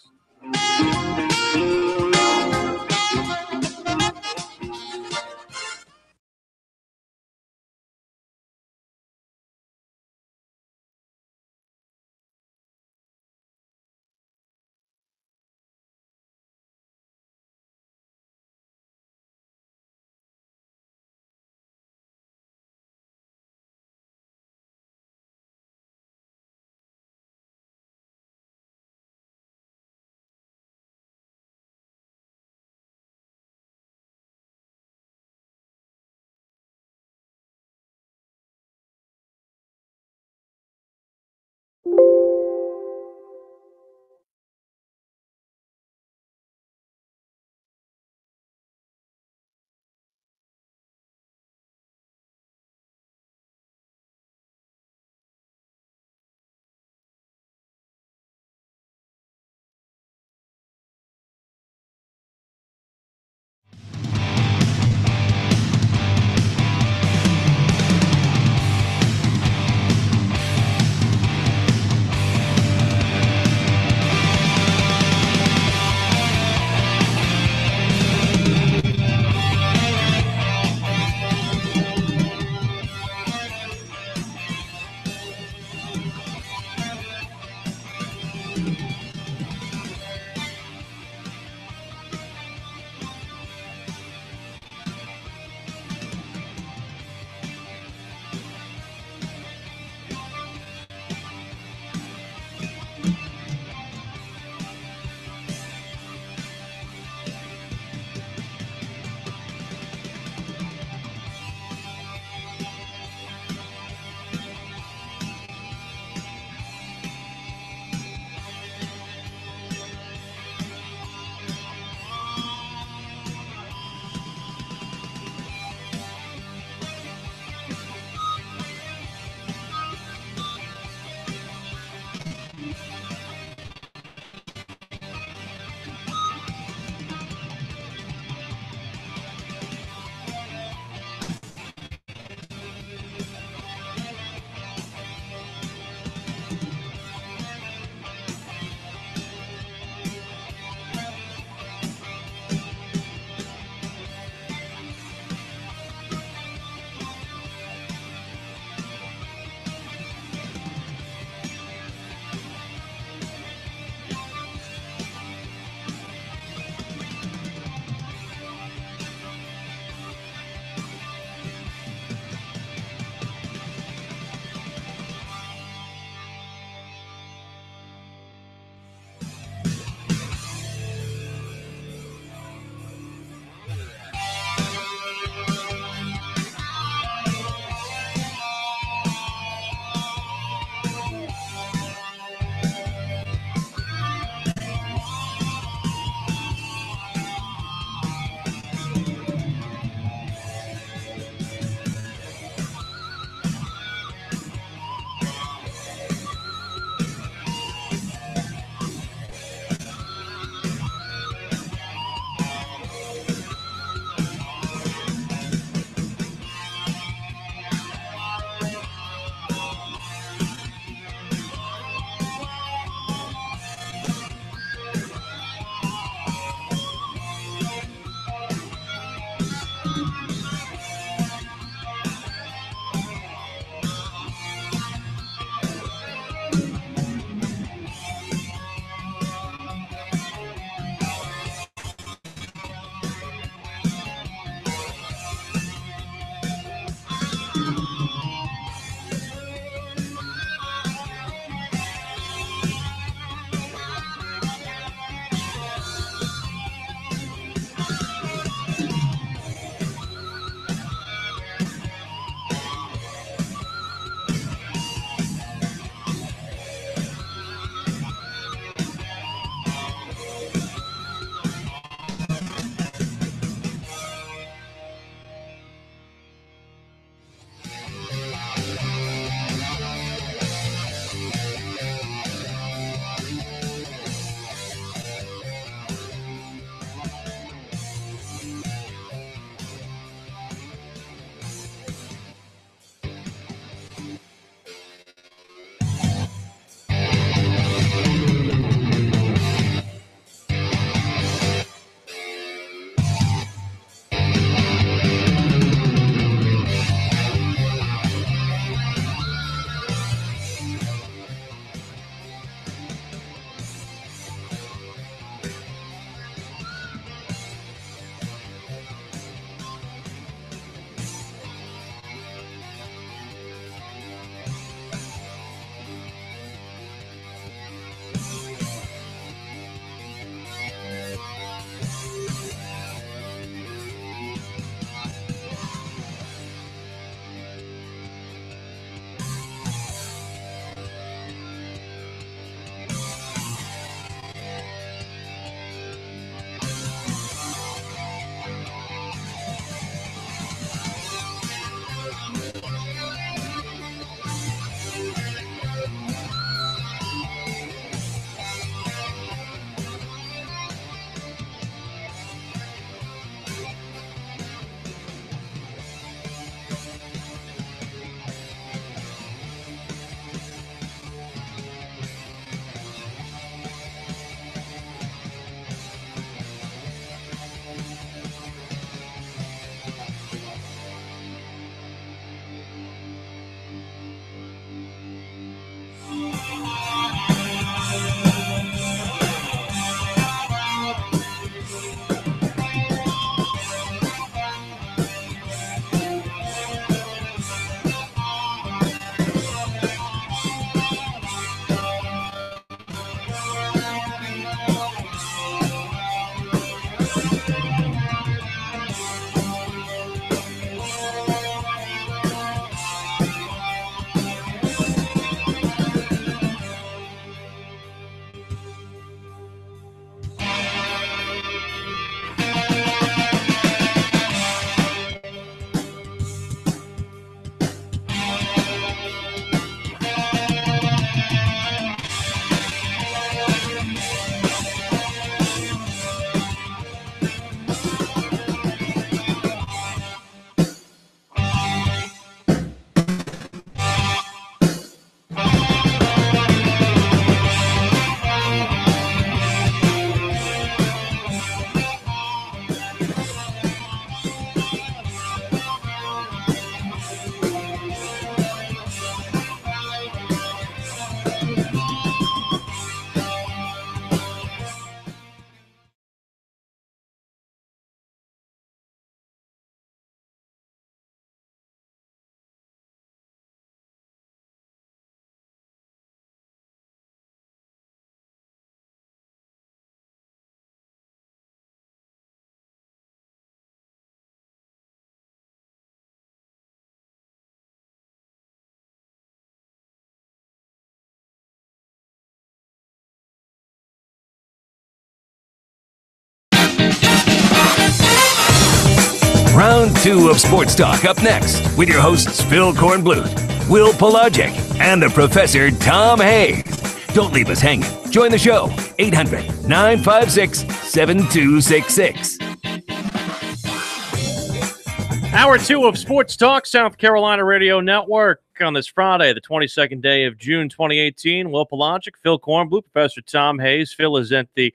2 of Sports Talk up next with your hosts Phil Kornbluth, Will Pelagic, and the Professor Tom Hayes. Don't leave us hanging. Join the show, 800-956-7266. Hour 2 of Sports Talk, South Carolina Radio Network on this Friday, the 22nd day of June 2018. Will Pelagic, Phil Kornbluth, Professor Tom Hayes. Phil is at the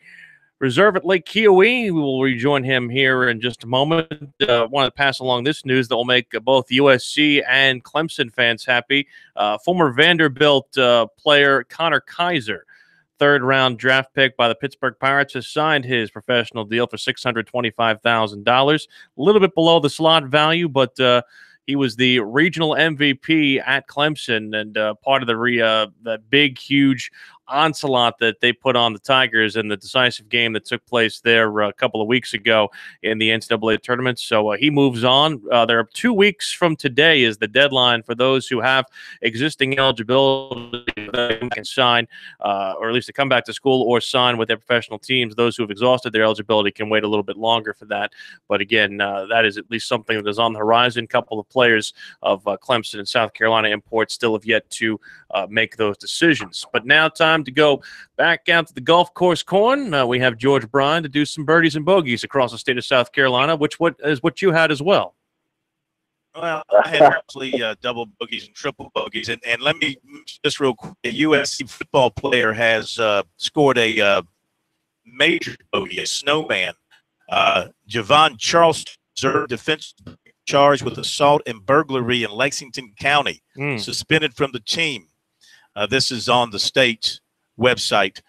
reserve at Lake Keowee. We will rejoin him here in just a moment. Want to pass along this news that will make both USC and Clemson fans happy. Former Vanderbilt player Connor Kaiser, third-round draft pick by the Pittsburgh Pirates, has signed his professional deal for $625,000. A little bit below the slot value, but he was the regional MVP at Clemson and part of the big, huge onslaught that they put on the Tigers in the decisive game that took place there a couple of weeks ago in the NCAA tournament. So he moves on. There are 2 weeks from today is the deadline for those who have existing eligibility that can sign, or at least to come back to school or sign with their professional teams. Those who have exhausted their eligibility can wait a little bit longer for that. But again, that is at least something that is on the horizon. A couple of players of Clemson and South Carolina imports still have yet to make those decisions. But now time to go back out to the golf course corn. We have George Bryan to do some birdies and bogeys across the state of South Carolina, which is what you had as well. Well, I had actually double bogeys and triple bogeys. And let me just real quick, a USC football player has scored a major bogey, a snowman. Javon Charleston, reserve defense charged with assault and burglary in Lexington County, suspended from the team. This is on the state's website.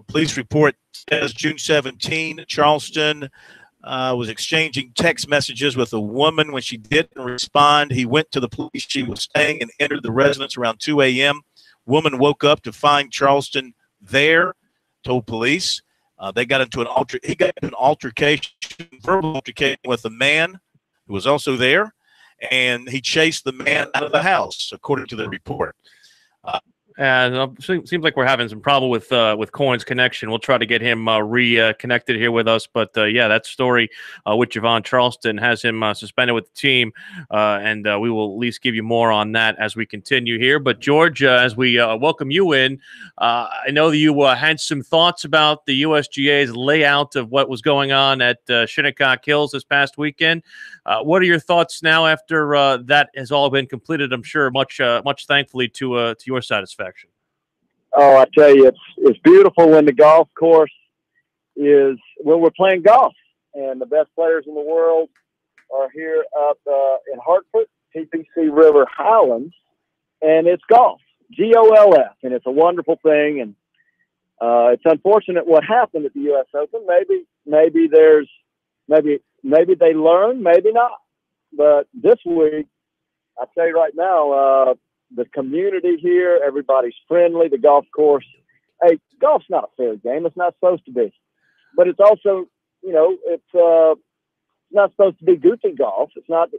Police report says June 17, Charleston was exchanging text messages with a woman. When she didn't respond, he went to the police. She was staying and entered the residence around 2 a.m. Woman woke up to find Charleston there, told police. They got into he got into an altercation, verbal altercation with a man who was also there, and he chased the man out of the house, according to the report. And seems like we're having some problem with Coin's connection. We'll try to get him reconnected here with us. But yeah, that story with Javon Charleston has him suspended with the team, and we will at least give you more on that as we continue here. But George, as we welcome you in, I know that you had some thoughts about the USGA's layout of what was going on at Shinnecock Hills this past weekend. What are your thoughts now after that has all been completed? I'm sure much thankfully to your satisfaction. Oh, I tell you, it's beautiful when the golf course when we're playing golf, and the best players in the world are here up in Hartford, TPC River Highlands, and it's golf, GOLF, and it's a wonderful thing. And it's unfortunate what happened at the U.S. Open. Maybe they learn, maybe not. But this week, I tell you right now, the community here, everybody's friendly. The golf course, hey, golf's not a fair game. It's not supposed to be. But it's also, it's not supposed to be goofy golf. It's not.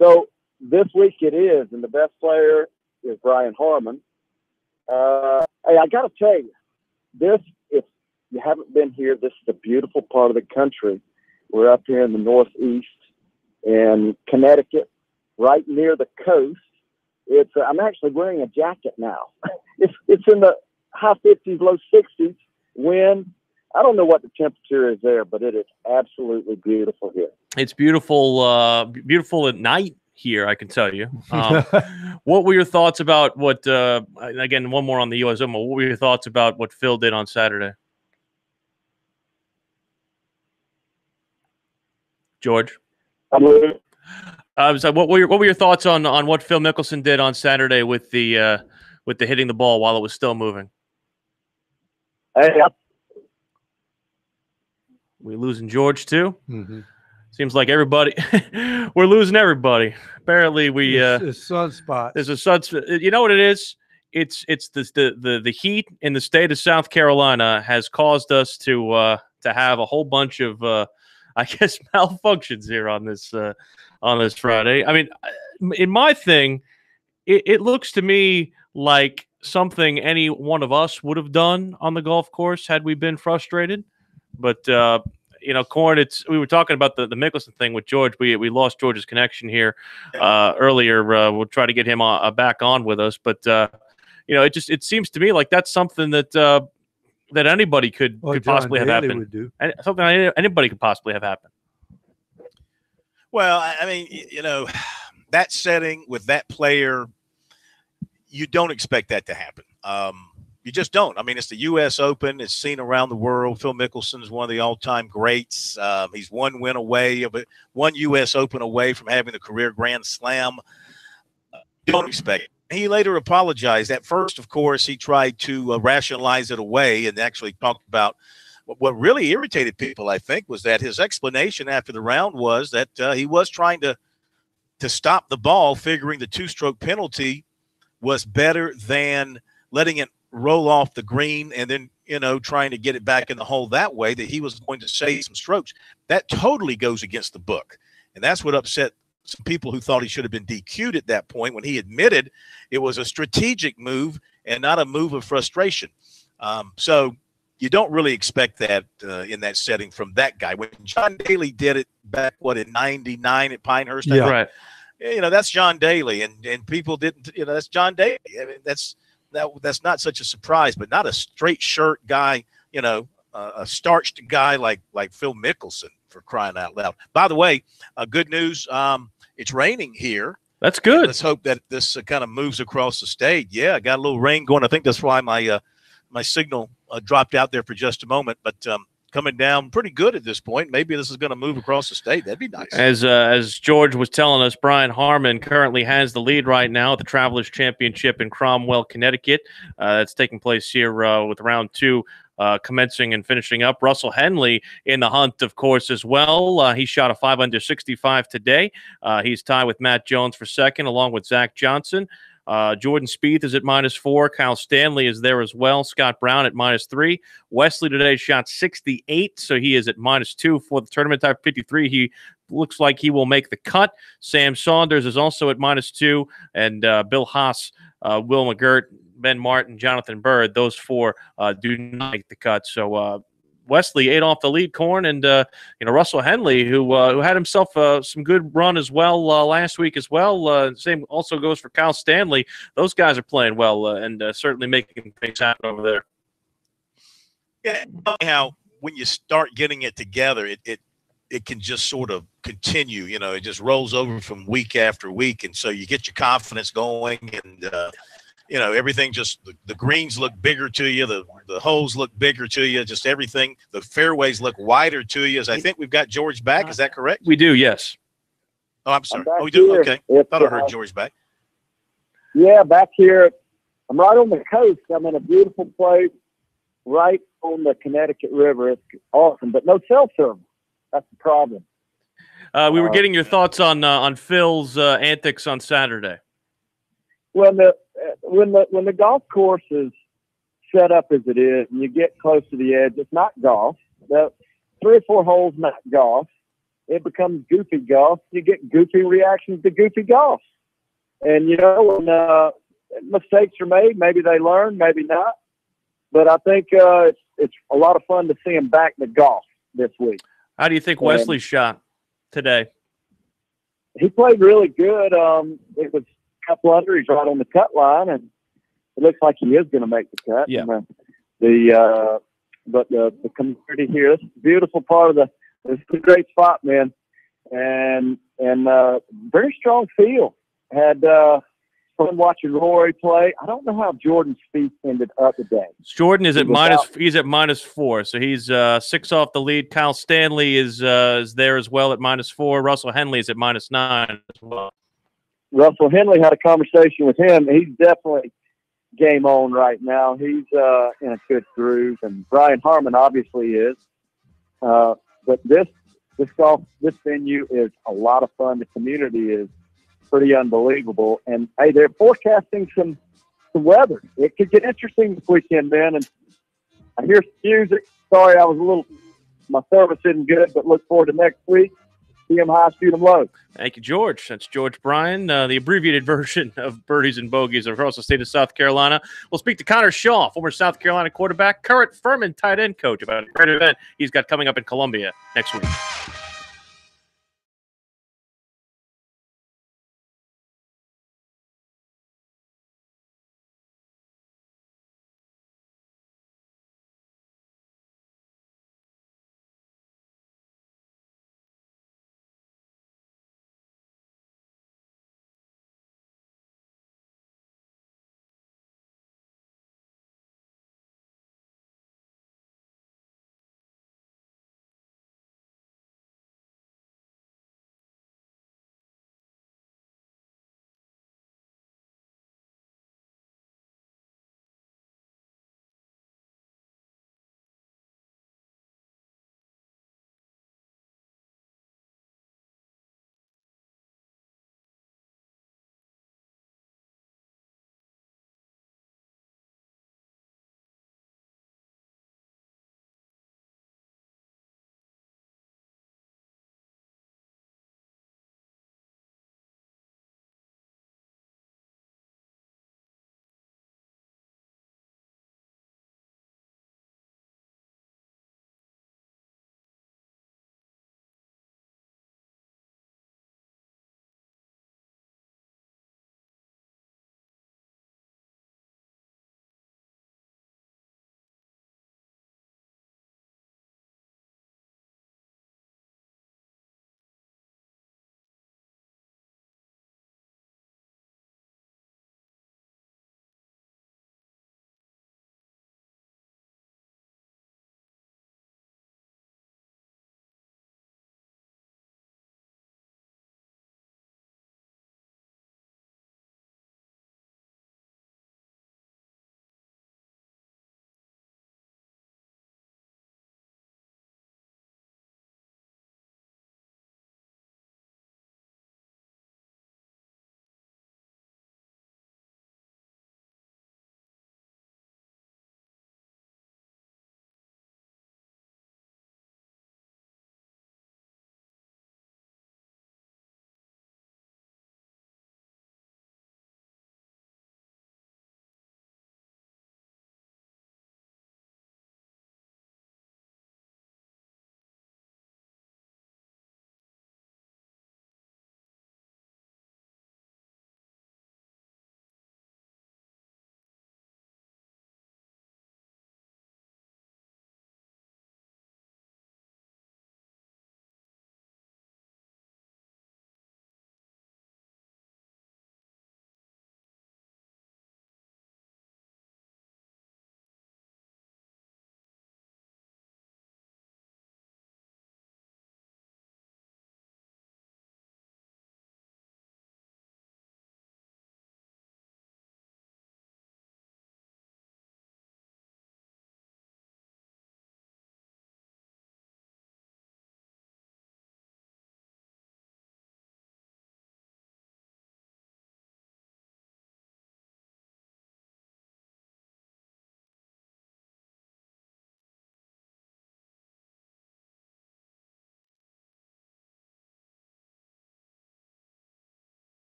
So this week it is, and the best player is Brian Harmon. Hey, I got to tell you, if you haven't been here, this is a beautiful part of the country. We're up here in the Northeast in Connecticut, right near the coast. I'm actually wearing a jacket now. It's in the high 50s, low 60s. Wind. I don't know what the temperature is there, but it is absolutely beautiful here. It's beautiful, beautiful at night here, I can tell you. What were your thoughts about what? Again, one more on the U.S. Open. What were your thoughts about what Phil did on Saturday? George. So what were your thoughts on what Phil Mickelson did on Saturday with the hitting the ball while it was still moving? Hey, We losing George too? Mm-hmm. Seems like everybody we're losing everybody. Apparently we it's sunspot. There's a sunspot. You know what it is? It's the heat in the state of South Carolina has caused us to have a whole bunch of I guess malfunctions here on this Friday. I mean, in my thing, it looks to me like something any one of us would have done on the golf course had we been frustrated. But you know, Corn, we were talking about the Mickelson thing with George. We lost George's connection here earlier. We'll try to get him back on with us. But, you know, it seems to me like that's something that that anybody could possibly have happen. Would do. Something anybody could possibly have happen. Well, I mean, you know, that setting with that player, you don't expect that to happen. You just don't. I mean, it's the U.S. Open. It's seen around the world. Phil Mickelson is one of the all-time greats. He's one win away of it, one U.S. Open away from having the career Grand Slam. You don't expect it. He later apologized. At first, of course, he tried to rationalize it away and actually talked about what really irritated people, I think, was that his explanation after the round was that he was trying to stop the ball, figuring the two-stroke penalty was better than letting it roll off the green and then, you know, trying to get it back in the hole that way, that he was going to save some strokes. That totally goes against the book. And that's what upset some people who thought he should have been DQ'd at that point when he admitted it was a strategic move and not a move of frustration. So you don't really expect that in that setting from that guy. When John Daly did it back, in 99 at Pinehurst? Yeah, right. You know, that's John Daly, and people didn't, you know, that's John Daly. I mean, that's not such a surprise, but not a straight shirt guy, you know, a starched guy like Phil Mickelson, for crying out loud. By the way, good news, it's raining here. That's good. Let's hope that this kind of moves across the state. Yeah, I got a little rain going. I think that's why my signal dropped out there for just a moment, but coming down pretty good at this point. Maybe this is going to move across the state. That'd be nice. As George was telling us, Brian Harmon currently has the lead right now at the Travelers Championship in Cromwell, Connecticut. That's taking place here with round 2 commencing and finishing up. Russell Henley in the hunt, of course, as well. He shot a 5 under 65 today. He's tied with Matt Jones for second, along with Zach Johnson. Jordan Spieth is at -4. Kyle Stanley is there as well. Scott Brown at -3. Wesley today shot 68, so he is at -2 for the tournament. Type 53. He looks like he will make the cut. Sam Saunders is also at -2, and Bill Haas, Will McGirt, Ben Martin, Jonathan Bird, those 4 do not make the cut. So Wesley ate off the lead, Corn, and you know, Russell Henley, who had himself some good run as well last week as well. Same also goes for Kyle Stanley. Those guys are playing well and certainly making things happen over there. Yeah, how when you start getting it together, it can just sort of continue. You know, it just rolls over from week after week, and so you get your confidence going, and you know, everything just the greens look bigger to you, the holes look bigger to you, just everything. The fairways look wider to you. As I think we've got George back. Is that correct? We do, yes. Oh, I'm sorry. Oh, we do? Here. Okay. Thought I heard George back. Yeah, back here. I'm right on the coast. I'm in a beautiful place right on the Connecticut River. It's awesome, but no cell service. That's the problem. We were getting your thoughts on Phil's antics on Saturday. When the golf course is set up as it is, and you get close to the edge, it's not golf. The 3 or 4 holes, not golf. It becomes goofy golf. You get goofy reactions to goofy golf. And, you know, when mistakes are made, maybe they learn, maybe not. But I think it's a lot of fun to see him back to golf this week. How do you think Wesley shot today? He played really good. It was a couple under. He's right on the cut line, and it looks like he is going to make the cut. Yeah. And, but the community here, it's a beautiful part of it's a great spot, man. And very strong field. Had fun watching Rory play. I don't know how Jordan Spieth ended up today. Jordan is at he's at -4, so he's 6 off the lead. Kyle Stanley is there as well at -4. Russell Henley is at -9 as well. Russell Henley, had a conversation with him. He's definitely game on right now. He's in a good groove, and Brian Harmon obviously is. But this venue is a lot of fun. The community is pretty unbelievable. And hey, they're forecasting some weather. It could get interesting this weekend, man. And I hear some music. Sorry, my service isn't good, but look forward to next week. See 'em high, shoot 'em low. Thank you, George. That's George Bryan, the abbreviated version of birdies and bogeys across the state of South Carolina. We'll speak to Connor Shaw, former South Carolina quarterback, current Furman tight end coach, about a great event he's got coming up in Columbia next week.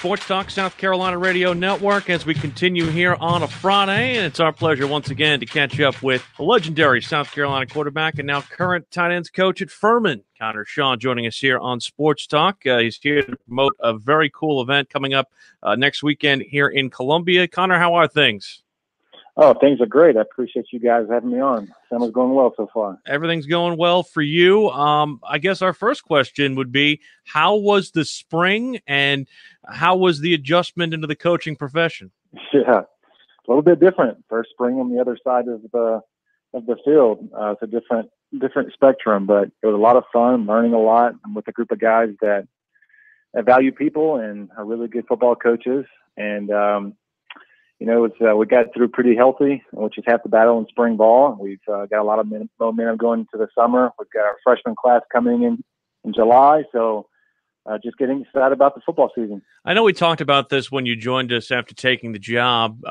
Sports Talk South Carolina Radio Network as we continue here on a Friday. And it's our pleasure once again to catch up with a legendary South Carolina quarterback and now current tight ends coach at Furman, Connor Shaw, joining us here on Sports Talk. He's here to promote a very cool event coming up next weekend here in Columbia. Connor, how are things? Oh, things are great. I appreciate you guys having me on. Summer's going well so far. Everything's going well for you. I guess our first question would be, how was the spring and how was the adjustment into the coaching profession? Yeah, a little bit different. First spring on the other side of the field. It's a different spectrum, but it was a lot of fun, learning a lot. I'm with a group of guys that value people and are really good football coaches. And, we got through pretty healthy, which is half the battle in spring ball. We've got a lot of momentum going into the summer. We've got our freshman class coming in July. So just getting excited about the football season. I know we talked about this when you joined us after taking the job.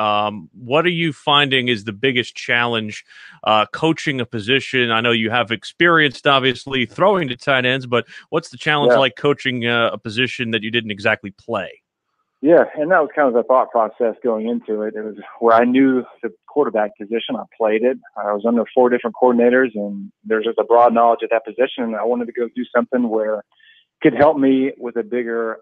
What are you finding is the biggest challenge coaching a position? I know you have experienced, obviously, throwing to tight ends, but what's the challenge like coaching a position that you didn't exactly play? Yeah, and that was kind of the thought process going into it. It was where I knew the quarterback position. I played it. I was under 4 different coordinators, and there's just a broad knowledge of that position. And I wanted to go do something where it could help me with a bigger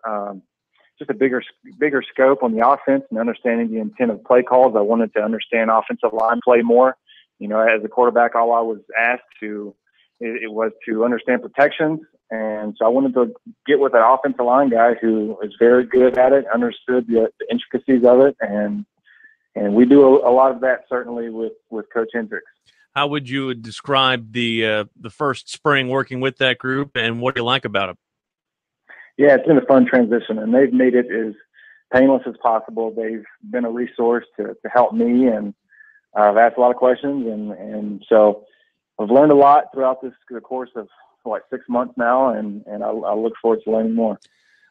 scope on the offense and understanding the intent of play calls. I wanted to understand offensive line play more. As a quarterback, all I was asked it was to understand protections. And so I wanted to get with an offensive line guy who is very good at it, understood the intricacies of it. And we do a lot of that, certainly, with Coach Hendricks. How would you describe the first spring working with that group, and what do you like about it? Yeah, it's been a fun transition, and they've made it as painless as possible. They've been a resource to help me, and I've asked a lot of questions, and so I've learned a lot throughout the course of 6 months now, and I look forward to learning more.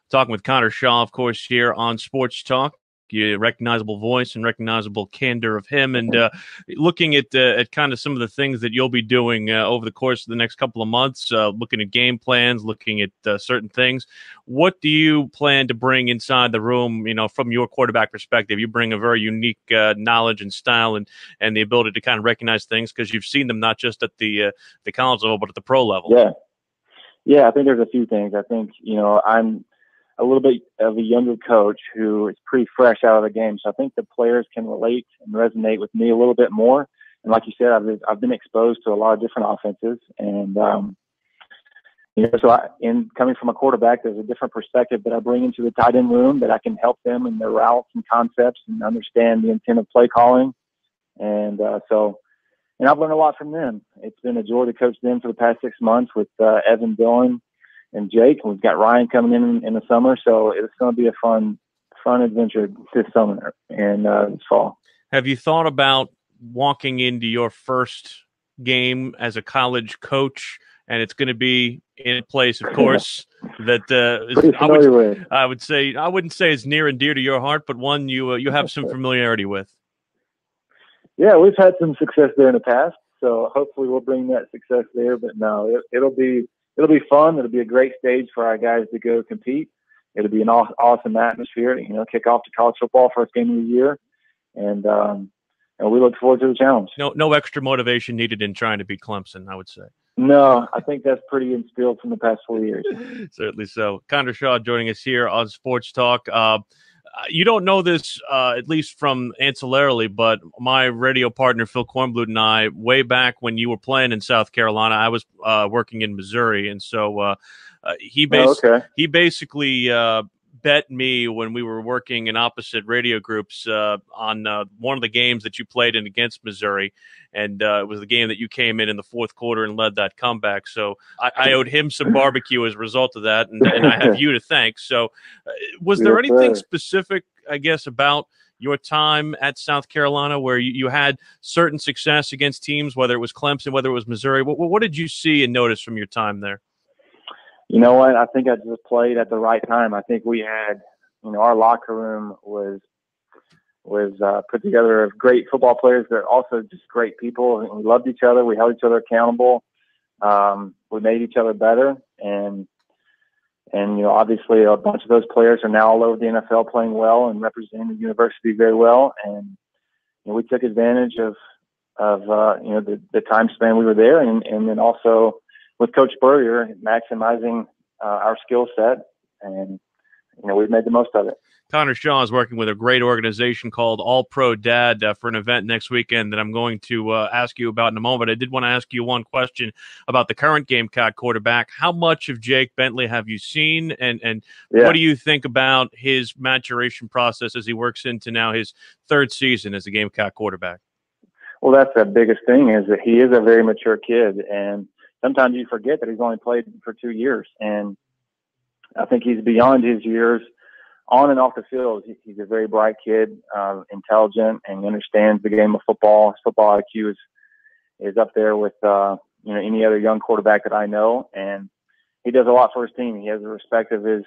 Talking with Connor Shaw, of course, here on Sports Talk. Your recognizable voice and recognizable candor of him, and looking at kind of some of the things that you'll be doing over the course of the next couple of months, looking at game plans, looking at certain things. What do you plan to bring inside the room, from your quarterback perspective? You bring a very unique knowledge and style and the ability to kind of recognize things because you've seen them not just at the college level, but at the pro level. Yeah, I think there's a few things. I think, I'm a little bit of a younger coach who is pretty fresh out of the game. So I think the players can relate and resonate with me a little bit more. And like you said, I've been exposed to a lot of different offenses. And, so in coming from a quarterback, there's a different perspective that I bring into the tight end room that I can help them in their routes and concepts and understand the intent of play calling. And and I've learned a lot from them. It's been a joy to coach them for the past 6 months with Evan, Dylan, and Jake, and we've got Ryan coming in the summer, so it's going to be a fun adventure this summer and this fall. Have you thought about walking into your first game as a college coach, and it's going to be in a place, of course, that I would say I wouldn't say it's near and dear to your heart, but one you have some familiarity with? Yeah, we've had some success there in the past, so hopefully we'll bring that success there. But no, it'll be fun. It'll be a great stage for our guys to go compete. It'll be an awesome atmosphere, kick off to college football, first game of the year. And we look forward to the challenge. No extra motivation needed in trying to beat Clemson, I would say. No, I think that's pretty instilled from the past 4 years. Certainly so. Connor Shaw joining us here on Sports Talk. You don't know this, at least from ancillarily, but my radio partner, Phil Kornblut, and I, way back when you were playing in South Carolina, I was working in Missouri. And so he basically bet me when we were working in opposite radio groups on one of the games that you played in against Missouri. And it was the game that you came in the fourth quarter and led that comeback. So I owed him some barbecue as a result of that, and I have you to thank. So was there anything specific, I guess, about your time at South Carolina where you had certain success against teams, whether it was Clemson, whether it was Missouri? What did you see and notice from your time there? You know what? I think I just played at the right time. I think we had, our locker room was put together of great football players, but also just great people. We loved each other. We held each other accountable. We made each other better. And obviously a bunch of those players are now all over the NFL playing well and representing the university very well. And we took advantage of the time span we were there. And then also with Coach Spurrier maximizing our skill set, and we've made the most of it. Connor Shaw is working with a great organization called All Pro Dad for an event next weekend that I'm going to ask you about in a moment. I did want to ask you one question about the current Gamecock quarterback. How much of Jake Bentley have you seen, and what do you think about his maturation process as he works into now his third season as a Gamecock quarterback? Well, that's the biggest thing, is that he is a very mature kid, and sometimes you forget that he's only played for 2 years. And I think he's beyond his years on and off the field. He's a very bright kid, intelligent, and understands the game of football. His football IQ is up there with any other young quarterback that I know, and he does a lot for his team. He has the respect of his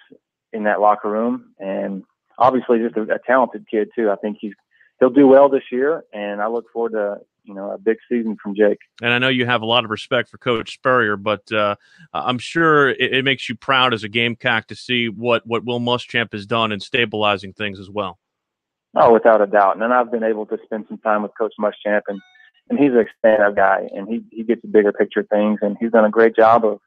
in that locker room, and obviously just a talented kid too. I think he'll do well this year, and I look forward to a big season from Jake. And I know you have a lot of respect for Coach Spurrier, but I'm sure it makes you proud as a Gamecock to see what Will Muschamp has done in stabilizing things as well. Oh, without a doubt. And then I've been able to spend some time with Coach Muschamp, and he's an expansive guy, and he gets a bigger picture of things, and he's done a great job of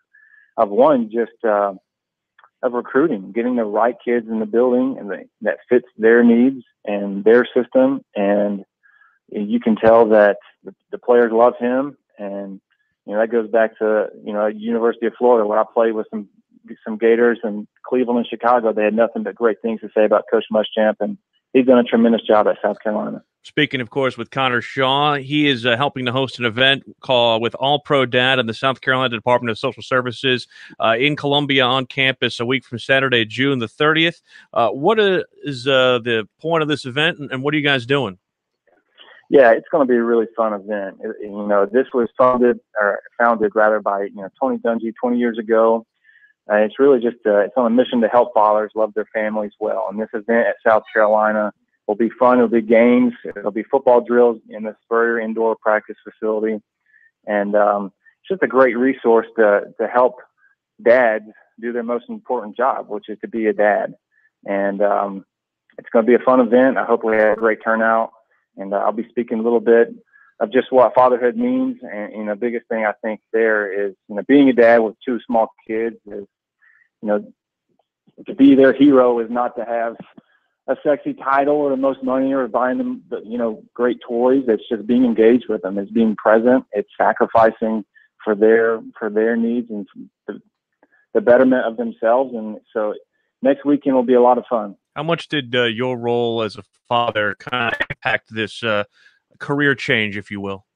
recruiting, getting the right kids in the building and that fits their needs and their system. And you can tell that the players love him, and that goes back to University of Florida, where I played with some Gators, and Cleveland and Chicago. They had nothing but great things to say about Coach Muschamp, and he's done a tremendous job at South Carolina. Speaking, of course, with Connor Shaw, he is helping to host an event called with All Pro Dad and the South Carolina Department of Social Services in Columbia on campus a week from Saturday, June the 30th. What is the point of this event, and what are you guys doing? Yeah, it's going to be a really fun event. This was founded by Tony Dungy 20 years ago. It's really just it's on a mission to help fathers love their families well. And this event at South Carolina will be fun. It'll be games. It'll be football drills in the Spurrier Indoor Practice Facility, and it's just a great resource to help dads do their most important job, which is to be a dad. And it's going to be a fun event. I hope we have a great turnout. And I'll be speaking a little bit of just what fatherhood means. And the biggest thing I think there is, being a dad with 2 small kids is, to be their hero is not to have a sexy title or the most money or buying them, great toys. It's just being engaged with them. It's being present. It's sacrificing for their needs and the betterment of themselves. And so next weekend will be a lot of fun. How much did your role as a father kind of impact this career change, if you will?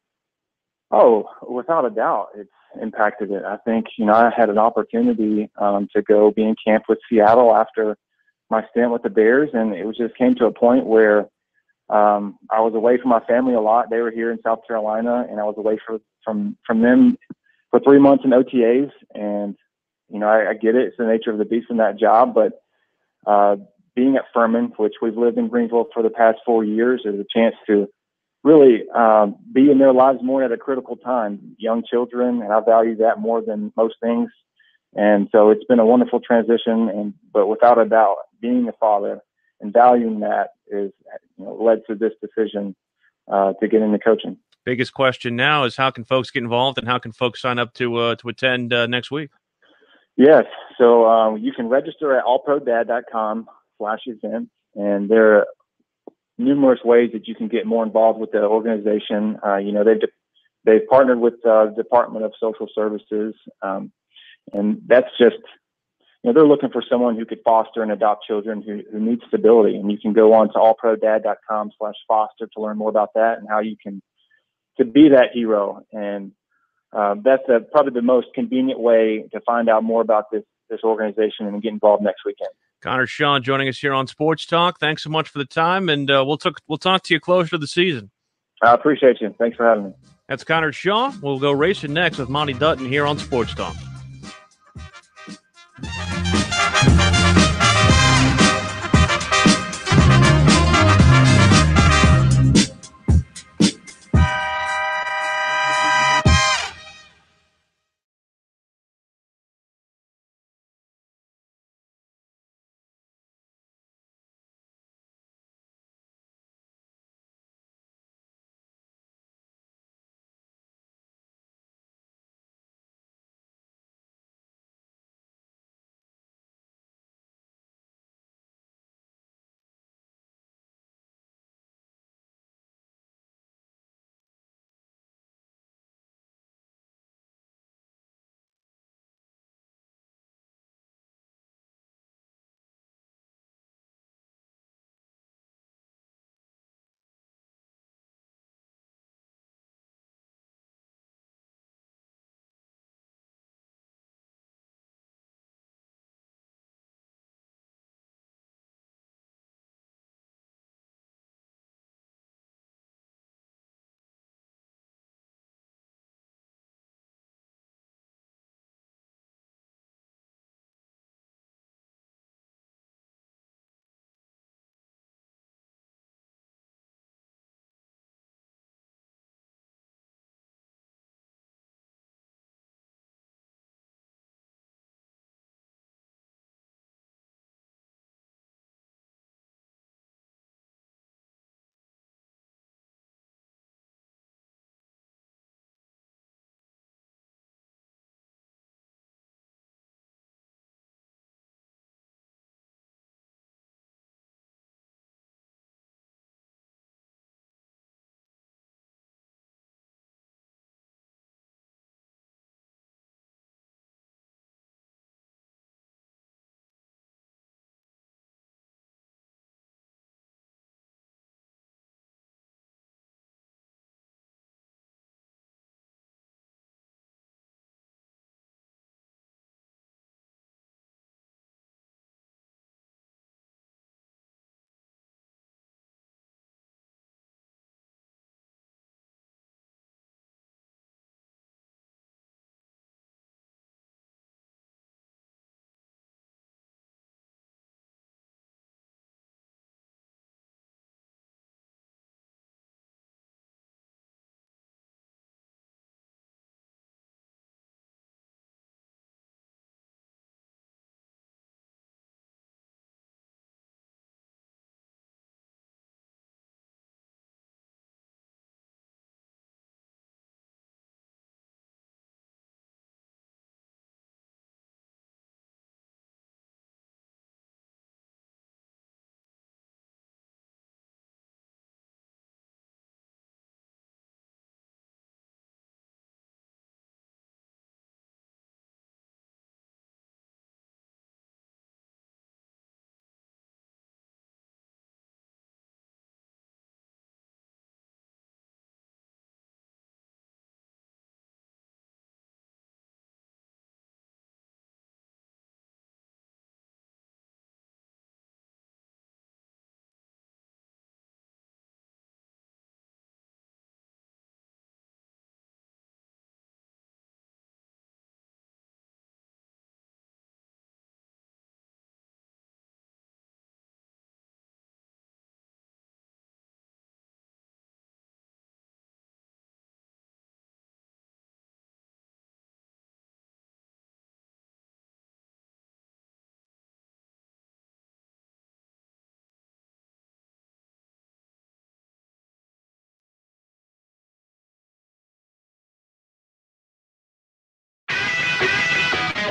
Oh, without a doubt, it's impacted it. I think, I had an opportunity to go be in camp with Seattle after my stint with the Bears, and it just came to a point where I was away from my family a lot. They were here in South Carolina, and I was away from them for 3 months in OTAs. And, I get it. It's the nature of the beast in that job, but being at Furman, which we've lived in Greenville for the past 4 years, is a chance to really be in their lives more at a critical time. Young children, and I value that more than most things. And so it's been a wonderful transition. But without a doubt, being a father and valuing that is led to this decision to get into coaching. Biggest question now is how can folks get involved, and how can folks sign up to attend next week? Yes, so you can register at allprodad.com/events, and there are numerous ways that you can get more involved with the organization. They've partnered with the Department of Social Services, and that's just, they're looking for someone who could foster and adopt children who need stability. And you can go on to allprodad.com/foster to learn more about that and how you can to be that hero. And that's probably the most convenient way to find out more about this organization and get involved next weekend. Connor Shaw joining us here on Sports Talk. Thanks so much for the time, and we'll talk to you closer to the season. I appreciate you. Thanks for having me. That's Connor Shaw. We'll go racing next with Monty Dutton here on Sports Talk.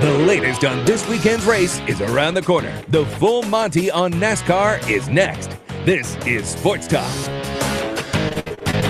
The latest on this weekend's race is around the corner. The full Monty on NASCAR is next. This is Sports Talk.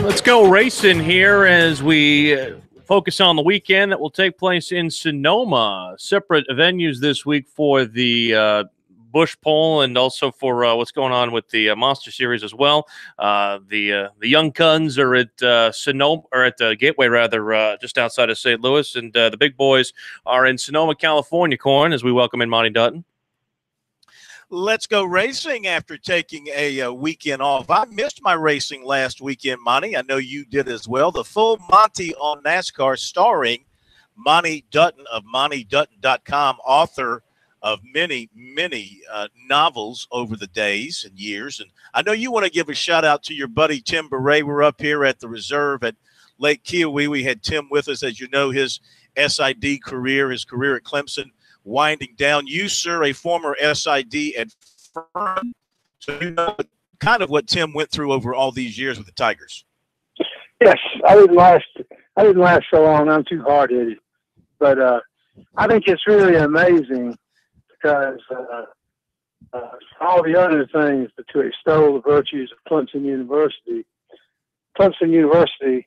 Let's go racing here as we focus on the weekend that will take place in Sonoma. Separate venues this week for the Busch Pole and also for what's going on with the Monster Series as well. The Young Guns are at Sonoma, or at Gateway rather, just outside of St. Louis, and the big boys are in Sonoma, California. Corn, as we welcome in Monty Dutton. Let's go racing after taking a weekend off. I missed my racing last weekend, Monty. I know you did as well. The full Monty on NASCAR, starring Monty Dutton of MontyDutton.com, author of many novels over the days and years. And I know you want to give a shout out to your buddy Tim Beret. We're up here at the reserve at Lake Kiowee. We had Tim with us. As you know, his SID career, his career at Clemson, winding down. You, sir, a former SID at Furman, so you know kind of what Tim went through over all these years with the Tigers. Yes, I didn't last so long. I'm too hard-headed, but I think it's really amazing because all the other things to extol the virtues of Clemson University. Clemson University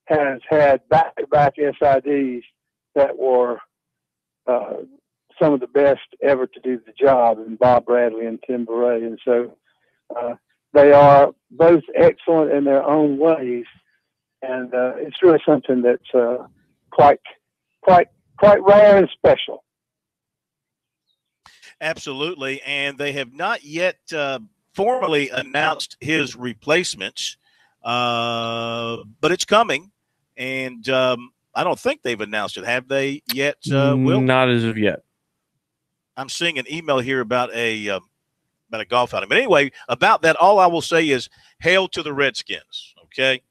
has had back-to-back SIDs that were some of the best ever to do the job, and Bob Bradley and Tim Beret. And so they are both excellent in their own ways, and it's really something that's quite rare and special. Absolutely, and they have not yet formally announced his replacements, but it's coming, and I don't think they've announced it. Have they yet, Will? Not as of yet. I'm seeing an email here about a golf outing. But anyway, about that, all I will say is hail to the Redskins, okay?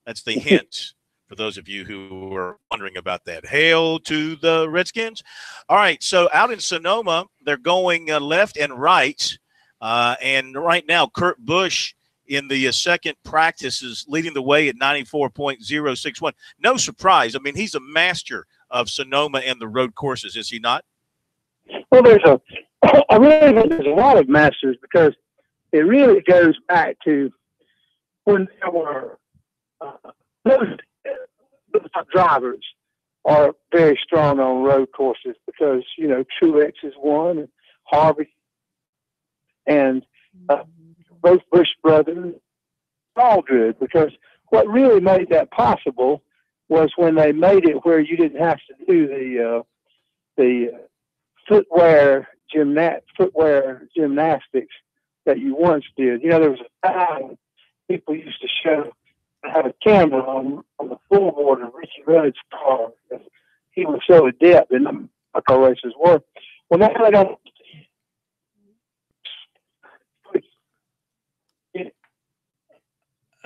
That's the hint for those of you who are wondering about that. Hail to the Redskins. All right, so out in Sonoma, they're going left and right. And right now, Kurt Busch in the second practice is leading the way at 94.061. No surprise. I mean, he's a master of Sonoma and the road courses, is he not? Well, I really think there's a lot of masters, because it really goes back to when there were those drivers are very strong on road courses, because, you know, Truex is one, and Harvey, and both Busch brothers, all good, because what really made that possible was when they made it where you didn't have to do the footwear gymnastics that you once did. You know, there was a time people used to have a camera on the floorboard of Richie Rudd's car. He was so adept in car races were. Well, now they don't.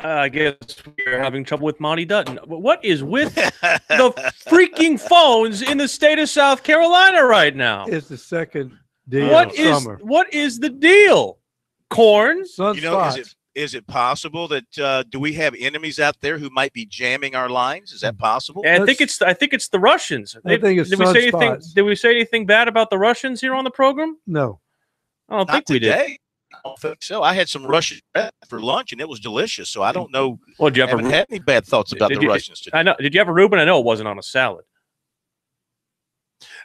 I guess we're having trouble with Monty Dutton. What is with the freaking phones in the state of South Carolina right now? It's the second day of summer. What is the deal? Corn? You know, is it possible that do we have enemies out there who might be jamming our lines? Is that possible? I think it's the Russians. I think it's did we say anything bad about the Russians here on the program? No. I don't think we did. I don't think so. I had some Russian bread for lunch, and it was delicious. So I don't know. Well, I haven't had any bad thoughts about the Russians today. I know. Did you have a Reuben? I know it wasn't on a salad.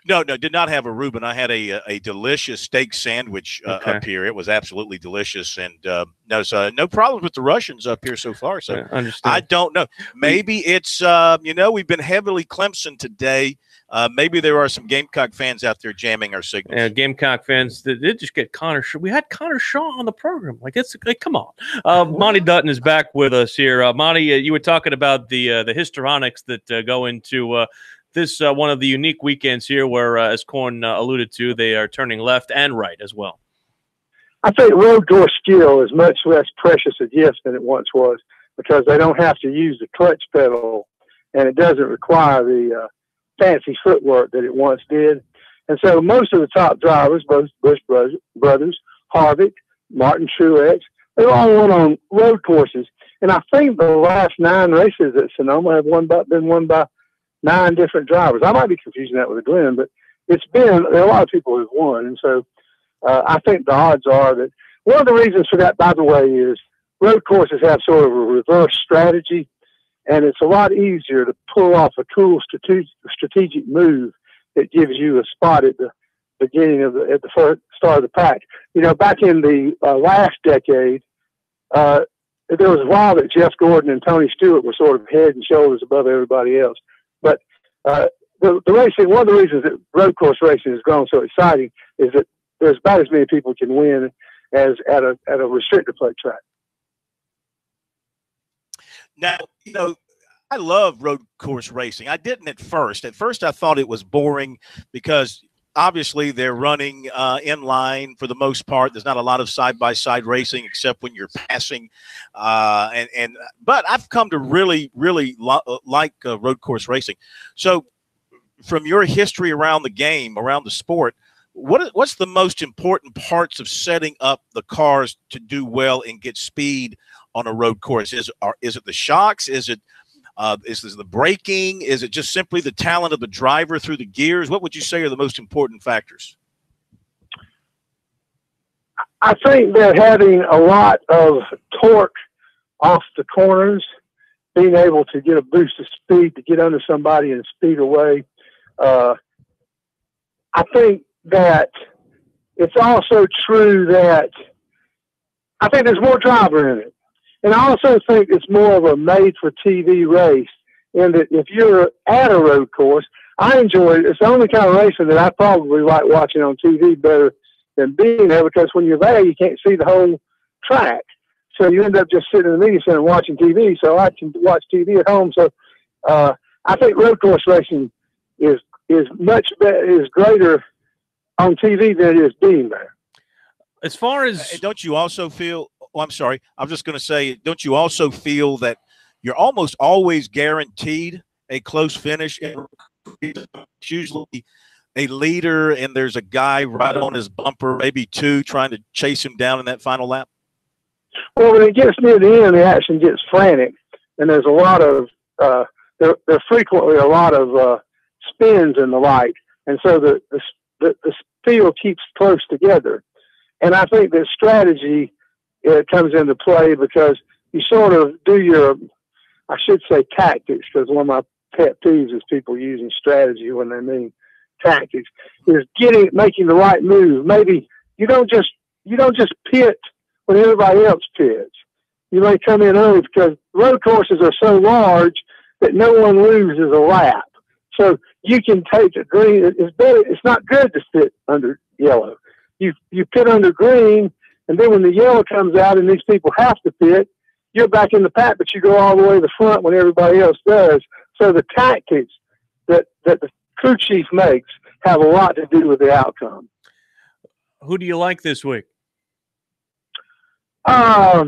No, did not have a Reuben. I had a delicious steak sandwich up here. It was absolutely delicious, and no problems with the Russians up here so far. So I don't know. Maybe it's we've been heavily Clemson today. Maybe there are some Gamecock fans out there jamming our signals. Yeah, Gamecock fans. They just get Connor Shaw. We had Connor Shaw on the program. Come on. Monty Dutton is back with us here. Monty, you were talking about the histrionics that go into this one of the unique weekends here, where, as Corn alluded to, they are turning left and right as well. I think road course skill is much less precious a gift than it once was, because they don't have to use the clutch pedal, and it doesn't require the fancy footwork that it once did. And so most of the top drivers, both Busch brothers, Harvick, Martin Truex, they all won on road courses. And I think the last 9 races at Sonoma have been won by 9 different drivers. I might be confusing that with Glenn, but it's been, a lot of people have won. And so I think the odds are that one of the reasons for that, by the way, is road courses have sort of a reverse strategy, and it's a lot easier to pull off a cool strategic move that gives you a spot at the beginning of at the first start of the pack. You know, back in the last decade, there was a while that Jeff Gordon and Tony Stewart were sort of head and shoulders above everybody else. But the racing, one of the reasons that road course racing has grown so exciting is that there's about as many people can win as at a restrictor plate track. Now, you know, I love road course racing. I didn't at first. At first, I thought it was boring because obviously they're running in line for the most part. There's not a lot of side-by-side racing except when you're passing. But I've come to really like road course racing. So from your history around the game, around the sport, what's the most important parts of setting up the cars to do well and get speed on a road course? Is it the shocks? Is it the braking? Is it just simply the talent of the driver through the gears? What would you say are the most important factors? I think they're having a lot of torque off the corners, being able to get a boost of speed to get under somebody and speed away. I think that it's also true that I think there's more driver in it. And I also think it's more of a made-for-TV race in that if you're at a road course, I enjoy it. It's the only kind of racing that I probably like watching on TV better than being there, because when you're there, you can't see the whole track. So you end up just sitting in the media center watching TV. So I can watch TV at home. So I think road course racing is much better, is greater on TV than it is being there. As far as don't you also feel? Oh, I'm sorry. I'm just going to say, don't you also feel that you're almost always guaranteed a close finish? It's usually a leader, and there's a guy right on his bumper, maybe two, trying to chase him down in that final lap. Well, when it gets near the end, the action gets frantic, and there's a lot of there frequently a lot of spins and the like, and so the field keeps close together. And I think that strategy comes into play because you sort of do your, I should say tactics, because one of my pet peeves is people using strategy when they mean tactics, is making the right move. Maybe you don't just pit when everybody else pits. You may come in early because road courses are so large that no one loses a lap. So you can take the green. It's better. It's not good to pit under yellow. You pit under green, and then when the yellow comes out and these people have to pit, you're back in the pack, but you go all the way to the front when everybody else does. So the tactics that the crew chief makes have a lot to do with the outcome. Who do you like this week? I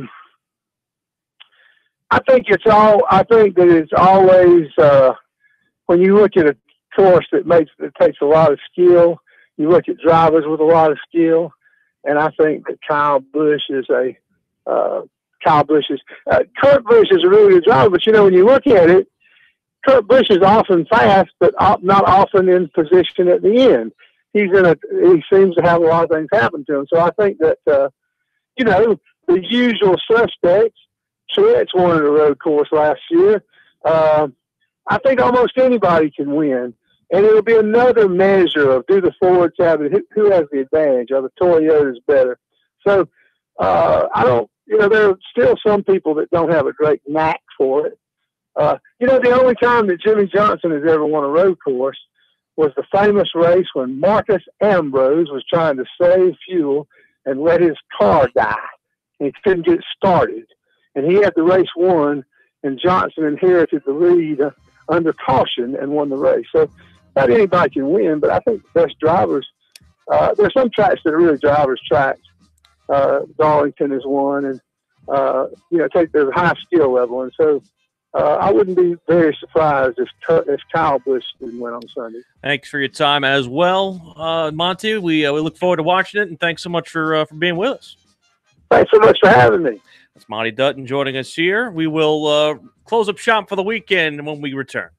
think that it's always when you look at a course that takes a lot of skill, you look at drivers with a lot of skill, and I think that Kurt Busch is a really good driver. But you know, when you look at it, Kurt Busch is often fast, but not often in position at the end. He seems to have a lot of things happen to him. So I think that you know, the usual suspects. Truex won at a road course last year. I think almost anybody can win. And it'll be another measure of, do the Fords have it? Who has the advantage? Are the Toyotas better? So there are still some people that don't have a great knack for it. The only time that Jimmy Johnson has ever won a road course was the famous race when Marcus Ambrose was trying to save fuel and let his car die. And he couldn't get started. And he had the race won, and Johnson inherited the lead under caution and won the race. So not anybody can win, but I think the best drivers, there's some tracks that are really drivers' tracks. Darlington is one, and there's a high skill level. And so I wouldn't be very surprised if Kyle Busch didn't win on Sunday. Thanks for your time as well, Monty. We look forward to watching it, and thanks so much for being with us. Thanks so much for having me. That's Monty Dutton joining us here. We will close up shop for the weekend when we return.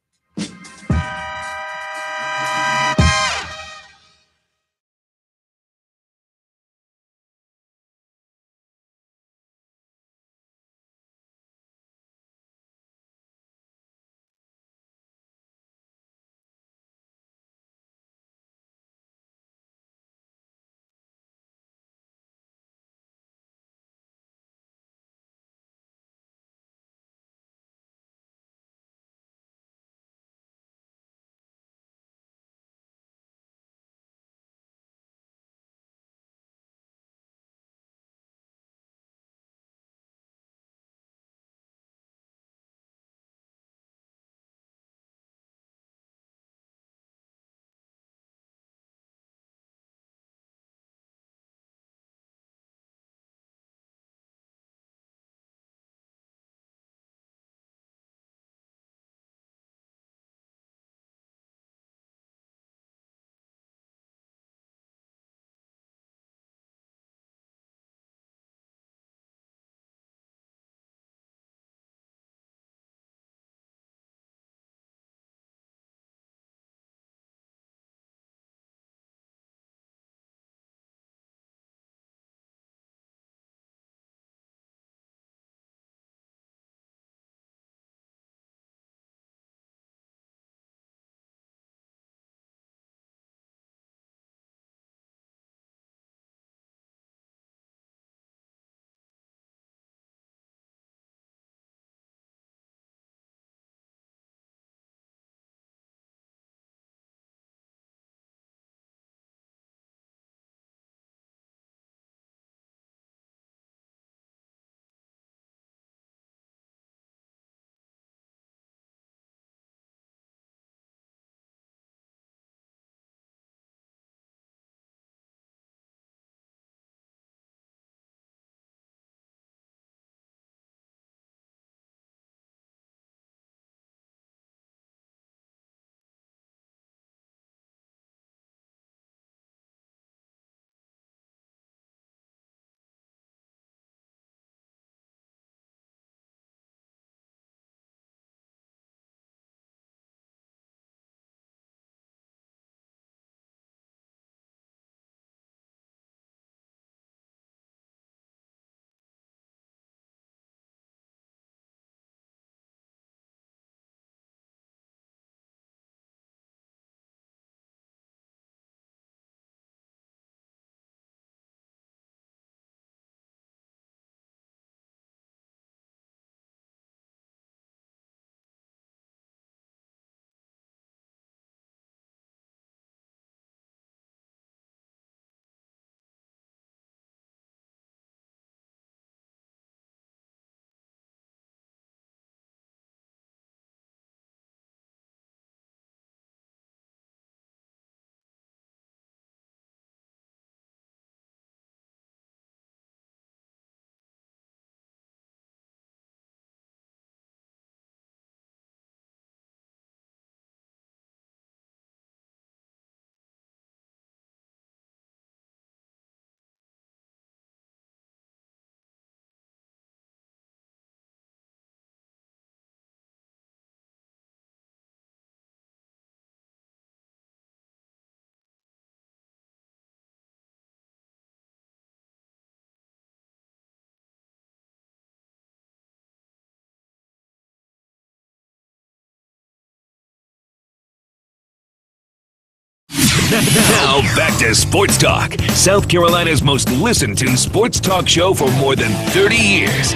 Now back to Sports Talk, South Carolina's most listened to sports talk show for more than 30 years.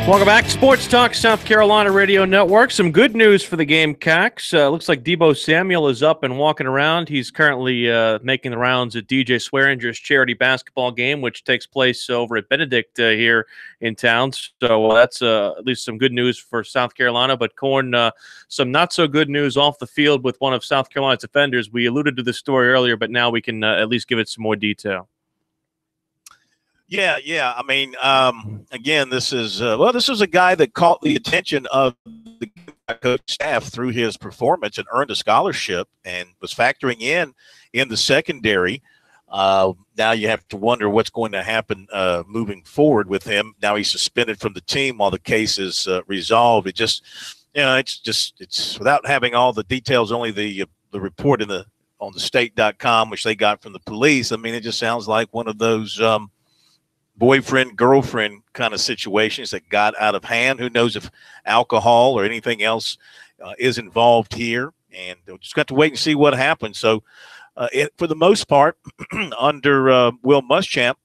Welcome back. Sports Talk, South Carolina Radio Network. Some good news for the Gamecocks. Looks like Debo Samuel is up and walking around. He's currently making the rounds at DJ Swearinger's charity basketball game, which takes place over at Benedict here in town. So that's at least some good news for South Carolina. But, Corn, some not-so-good news off the field with one of South Carolina's defenders. We alluded to this story earlier, but now we can at least give it some more detail. Yeah. I mean, again, this is a guy that caught the attention of the coach staff through his performance and earned a scholarship and was factoring in the secondary. Now you have to wonder what's going to happen moving forward with him. Now he's suspended from the team while the case is resolved. It just, it's without having all the details, only the report on the state.com, which they got from the police. I mean, it just sounds like one of those boyfriend, girlfriend kind of situations that got out of hand. Who knows if alcohol or anything else is involved here. And we'll just got to wait and see what happens. So for the most part, under Will Muschamp,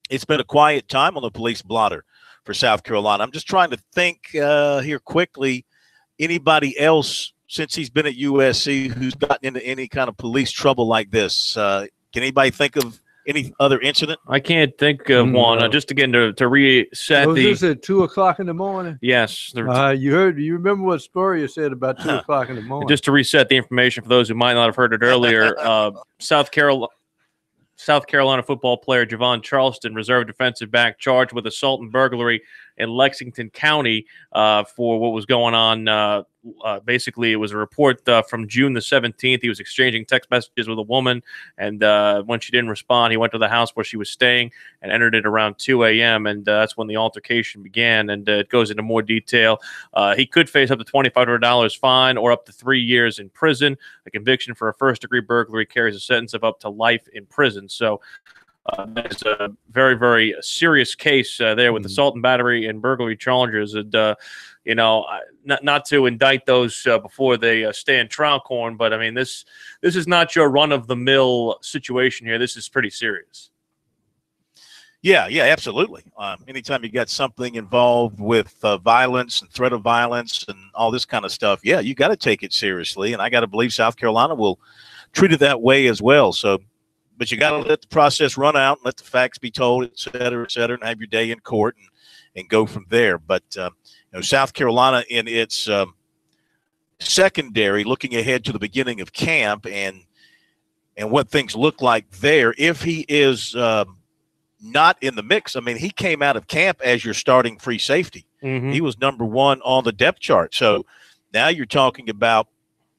it's been a quiet time on the police blotter for South Carolina. I'm just trying to think here quickly, anybody else since he's been at USC who's gotten into any kind of police trouble like this. Can anybody think of any other incident? I can't think of one. Just again to reset Was this at 2 o'clock in the morning? Yes. You remember what Spurrier said about 2 o'clock in the morning? Just to reset the information for those who might not have heard it earlier, South Carolina football player Javon Charleston, reserve defensive back, charged with assault and burglary in Lexington County for what was going on. Basically, it was a report from June the 17th. He was exchanging text messages with a woman, and when she didn't respond, he went to the house where she was staying and entered it around 2 a.m., and that's when the altercation began, and it goes into more detail. He could face up to $2,500 fine or up to 3 years in prison. A conviction for a first-degree burglary carries a sentence of up to life in prison. So that's a very, very serious case there with assault and battery and burglary charges. And, not to indict those before they stand trial, Corn, but, I mean, this is not your run-of-the-mill situation here. This is pretty serious. Yeah, absolutely. Anytime you got something involved with violence and threat of violence and all this kind of stuff, yeah, you got to take it seriously. And I got to believe South Carolina will treat it that way as well. So, but you got to let the process run out and let the facts be told, et cetera, and have your day in court and go from there. But, South Carolina in its secondary, looking ahead to the beginning of camp and what things look like there, if he is not in the mix, I mean, he came out of camp as your starting free safety. Mm-hmm. He was number one on the depth chart. So now you're talking about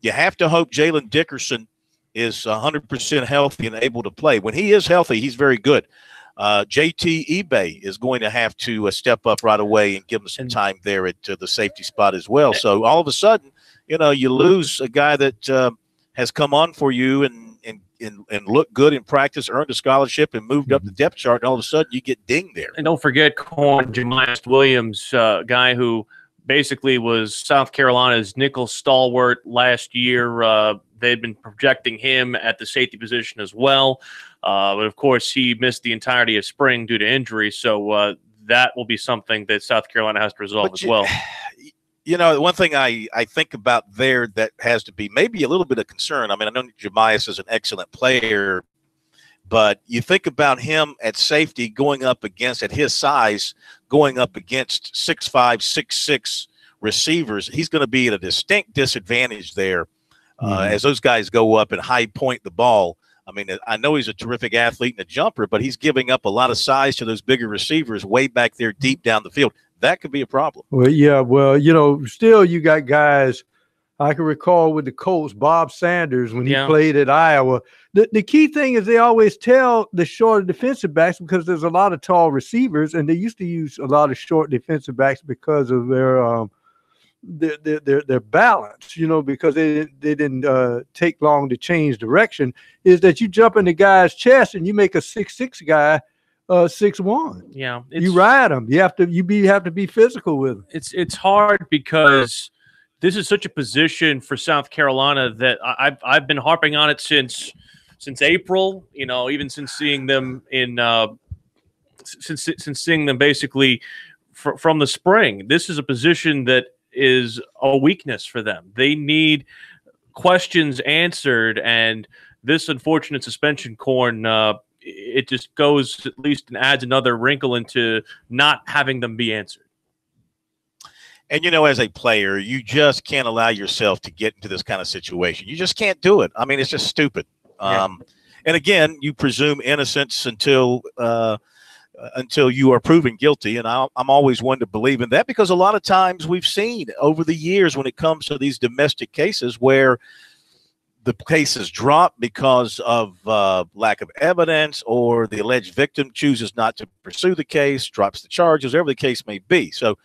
you have to hope Jalen Dickerson is 100% healthy and able to play. When he is healthy, he's very good. JT eBay is going to have to step up right away and give him some time there at the safety spot as well. So all of a sudden, you lose a guy that has come on for you and looked good in practice, earned a scholarship, and moved up the depth chart. And all of a sudden, you get dinged there. And don't forget, Corn, Jemias Williams, guy who basically was South Carolina's nickel stalwart last year. They'd been projecting him at the safety position as well. But, of course, he missed the entirety of spring due to injury. So that will be something that South Carolina has to resolve as well. One thing I think about there that has to be maybe a little bit of concern. I mean, I know Jemias is an excellent player, but you think about him at safety going up against, at his size, going up against 6'5", 6'6" receivers. He's going to be at a distinct disadvantage there as those guys go up and high point the ball. I mean, I know he's a terrific athlete and a jumper, but he's giving up a lot of size to those bigger receivers way back there deep down the field. That could be a problem. Well, yeah. Well, still you got guys. I can recall with the Colts, Bob Sanders, when he played at Iowa. The key thing is they always tell the shorter defensive backs, because there's a lot of tall receivers, and they used to use a lot of short defensive backs because of their balance, because they didn't take long to change direction, is that you jump in the guy's chest and you make a 6'6" guy 6'1". Yeah, you ride him. You have to be physical with him. It's hard because this is such a position for South Carolina that I've been harping on it since April. You know, even since seeing them in since seeing them basically from the spring. This is a position that is a weakness for them. They need questions answered, and this unfortunate suspension, Corn, it just goes at least and adds another wrinkle into not having them be answered. And, you know, as a player, you just can't allow yourself to get into this kind of situation. You just can't do it. I mean, it's just stupid. Yeah. And again, you presume innocence until you are proven guilty. And I'm always one to believe in that, because a lot of times we've seen over the years when it comes to these domestic cases where the cases drop because of lack of evidence, or the alleged victim chooses not to pursue the case, drops the charges, whatever the case may be. So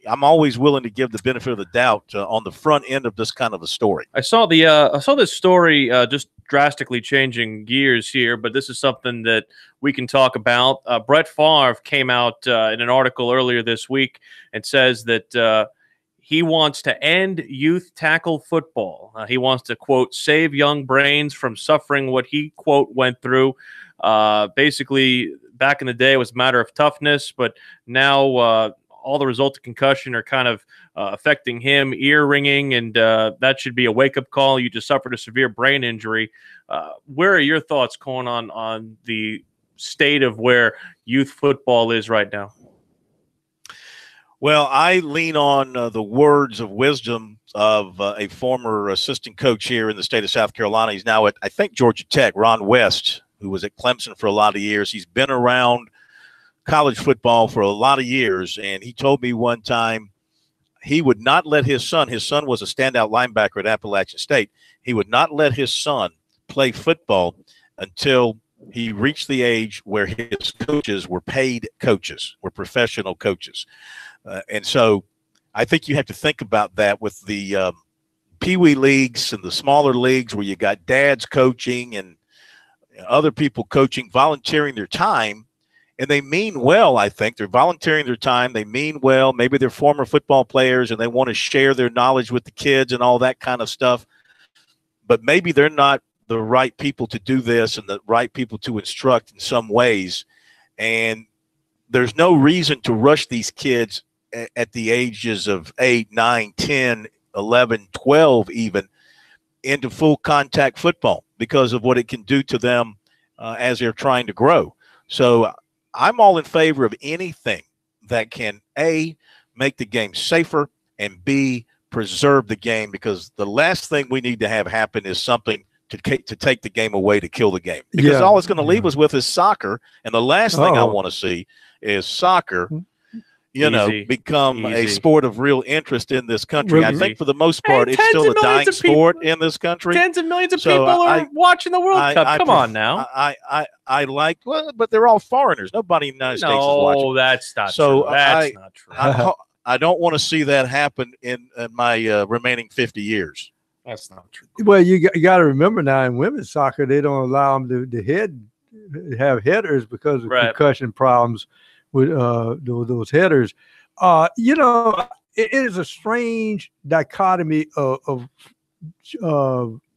I'm always willing to give the benefit of the doubt on the front end of this kind of a story. I saw this story just drastically changing gears here, but this is something that we can talk about. Brett Favre came out in an article earlier this week and says that he wants to end youth tackle football. He wants to, quote, save young brains from suffering what he, quote, went through. Basically, back in the day, it was a matter of toughness, but now all the results of concussion are kind of affecting him, ear ringing, and that should be a wake-up call. You just suffered a severe brain injury. Where are your thoughts, Corn, on the state of where youth football is right now? Well, I lean on the words of wisdom of a former assistant coach here in the state of South Carolina. He's now at, I think, Georgia Tech, Ron West, who was at Clemson for a lot of years. He's been around college football for a lot of years, and he told me one time he would not let his son was a standout linebacker at Appalachian State, he would not let his son play football until he reached the age where his coaches were paid coaches, were professional coaches. And so I think you have to think about that with the peewee leagues and the smaller leagues where you got dads coaching and other people coaching, volunteering their time. And they mean well, I think. They're volunteering their time. They mean well. Maybe they're former football players and they want to share their knowledge with the kids and all that kind of stuff. But maybe they're not the right people to do this and the right people to instruct in some ways. And there's no reason to rush these kids at the ages of 8, 9, 10, 11, 12 even into full contact football because of what it can do to them as they're trying to grow. So I'm all in favor of anything that can, A, make the game safer, and B, preserve the game, because the last thing we need to have happen is something to take the game away, to kill the game. Because all it's going to leave us with is soccer, and the last thing I want to see is soccer become a sport of real interest in this country. I think for the most part, it's still a dying sport in this country. Tens of millions of people are watching the World Cup. Come on now. I like, well, but they're all foreigners. Nobody in the United States is watching. No, that's not true. That's not true. I don't want to see that happen in my remaining 50 years. That's not true. Well, you got to remember now, in women's soccer, they don't allow them to have headers because of concussion problems with those headers. It is a strange dichotomy of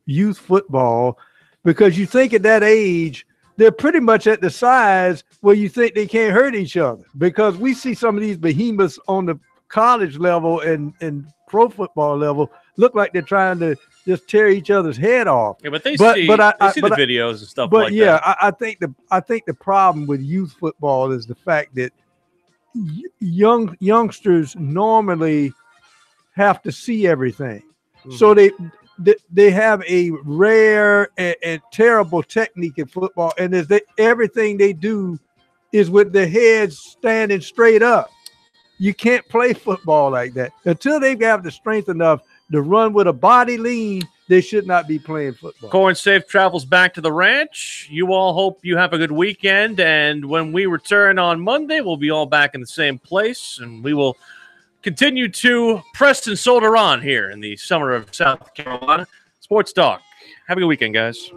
youth football, because you think at that age they're pretty much at the size where you think they can't hurt each other, because we see some of these behemoths on the college level and pro football level look like they're trying to just tear each other's head off. Yeah, but they see the videos and stuff like that. But yeah, I think the problem with youth football is the fact that youngsters normally have to see everything. So they have a rare and terrible technique in football, and everything they do is with their heads standing straight up. You can't play football like that until they have the strength enough to run with a body lean. They should not be playing football. Corn, safe travels back to the ranch. You all hope you have a good weekend. And when we return on Monday, we'll be all back in the same place. And we will continue to press and solder on here in the summer of South Carolina. Sports Talk. Have a good weekend, guys.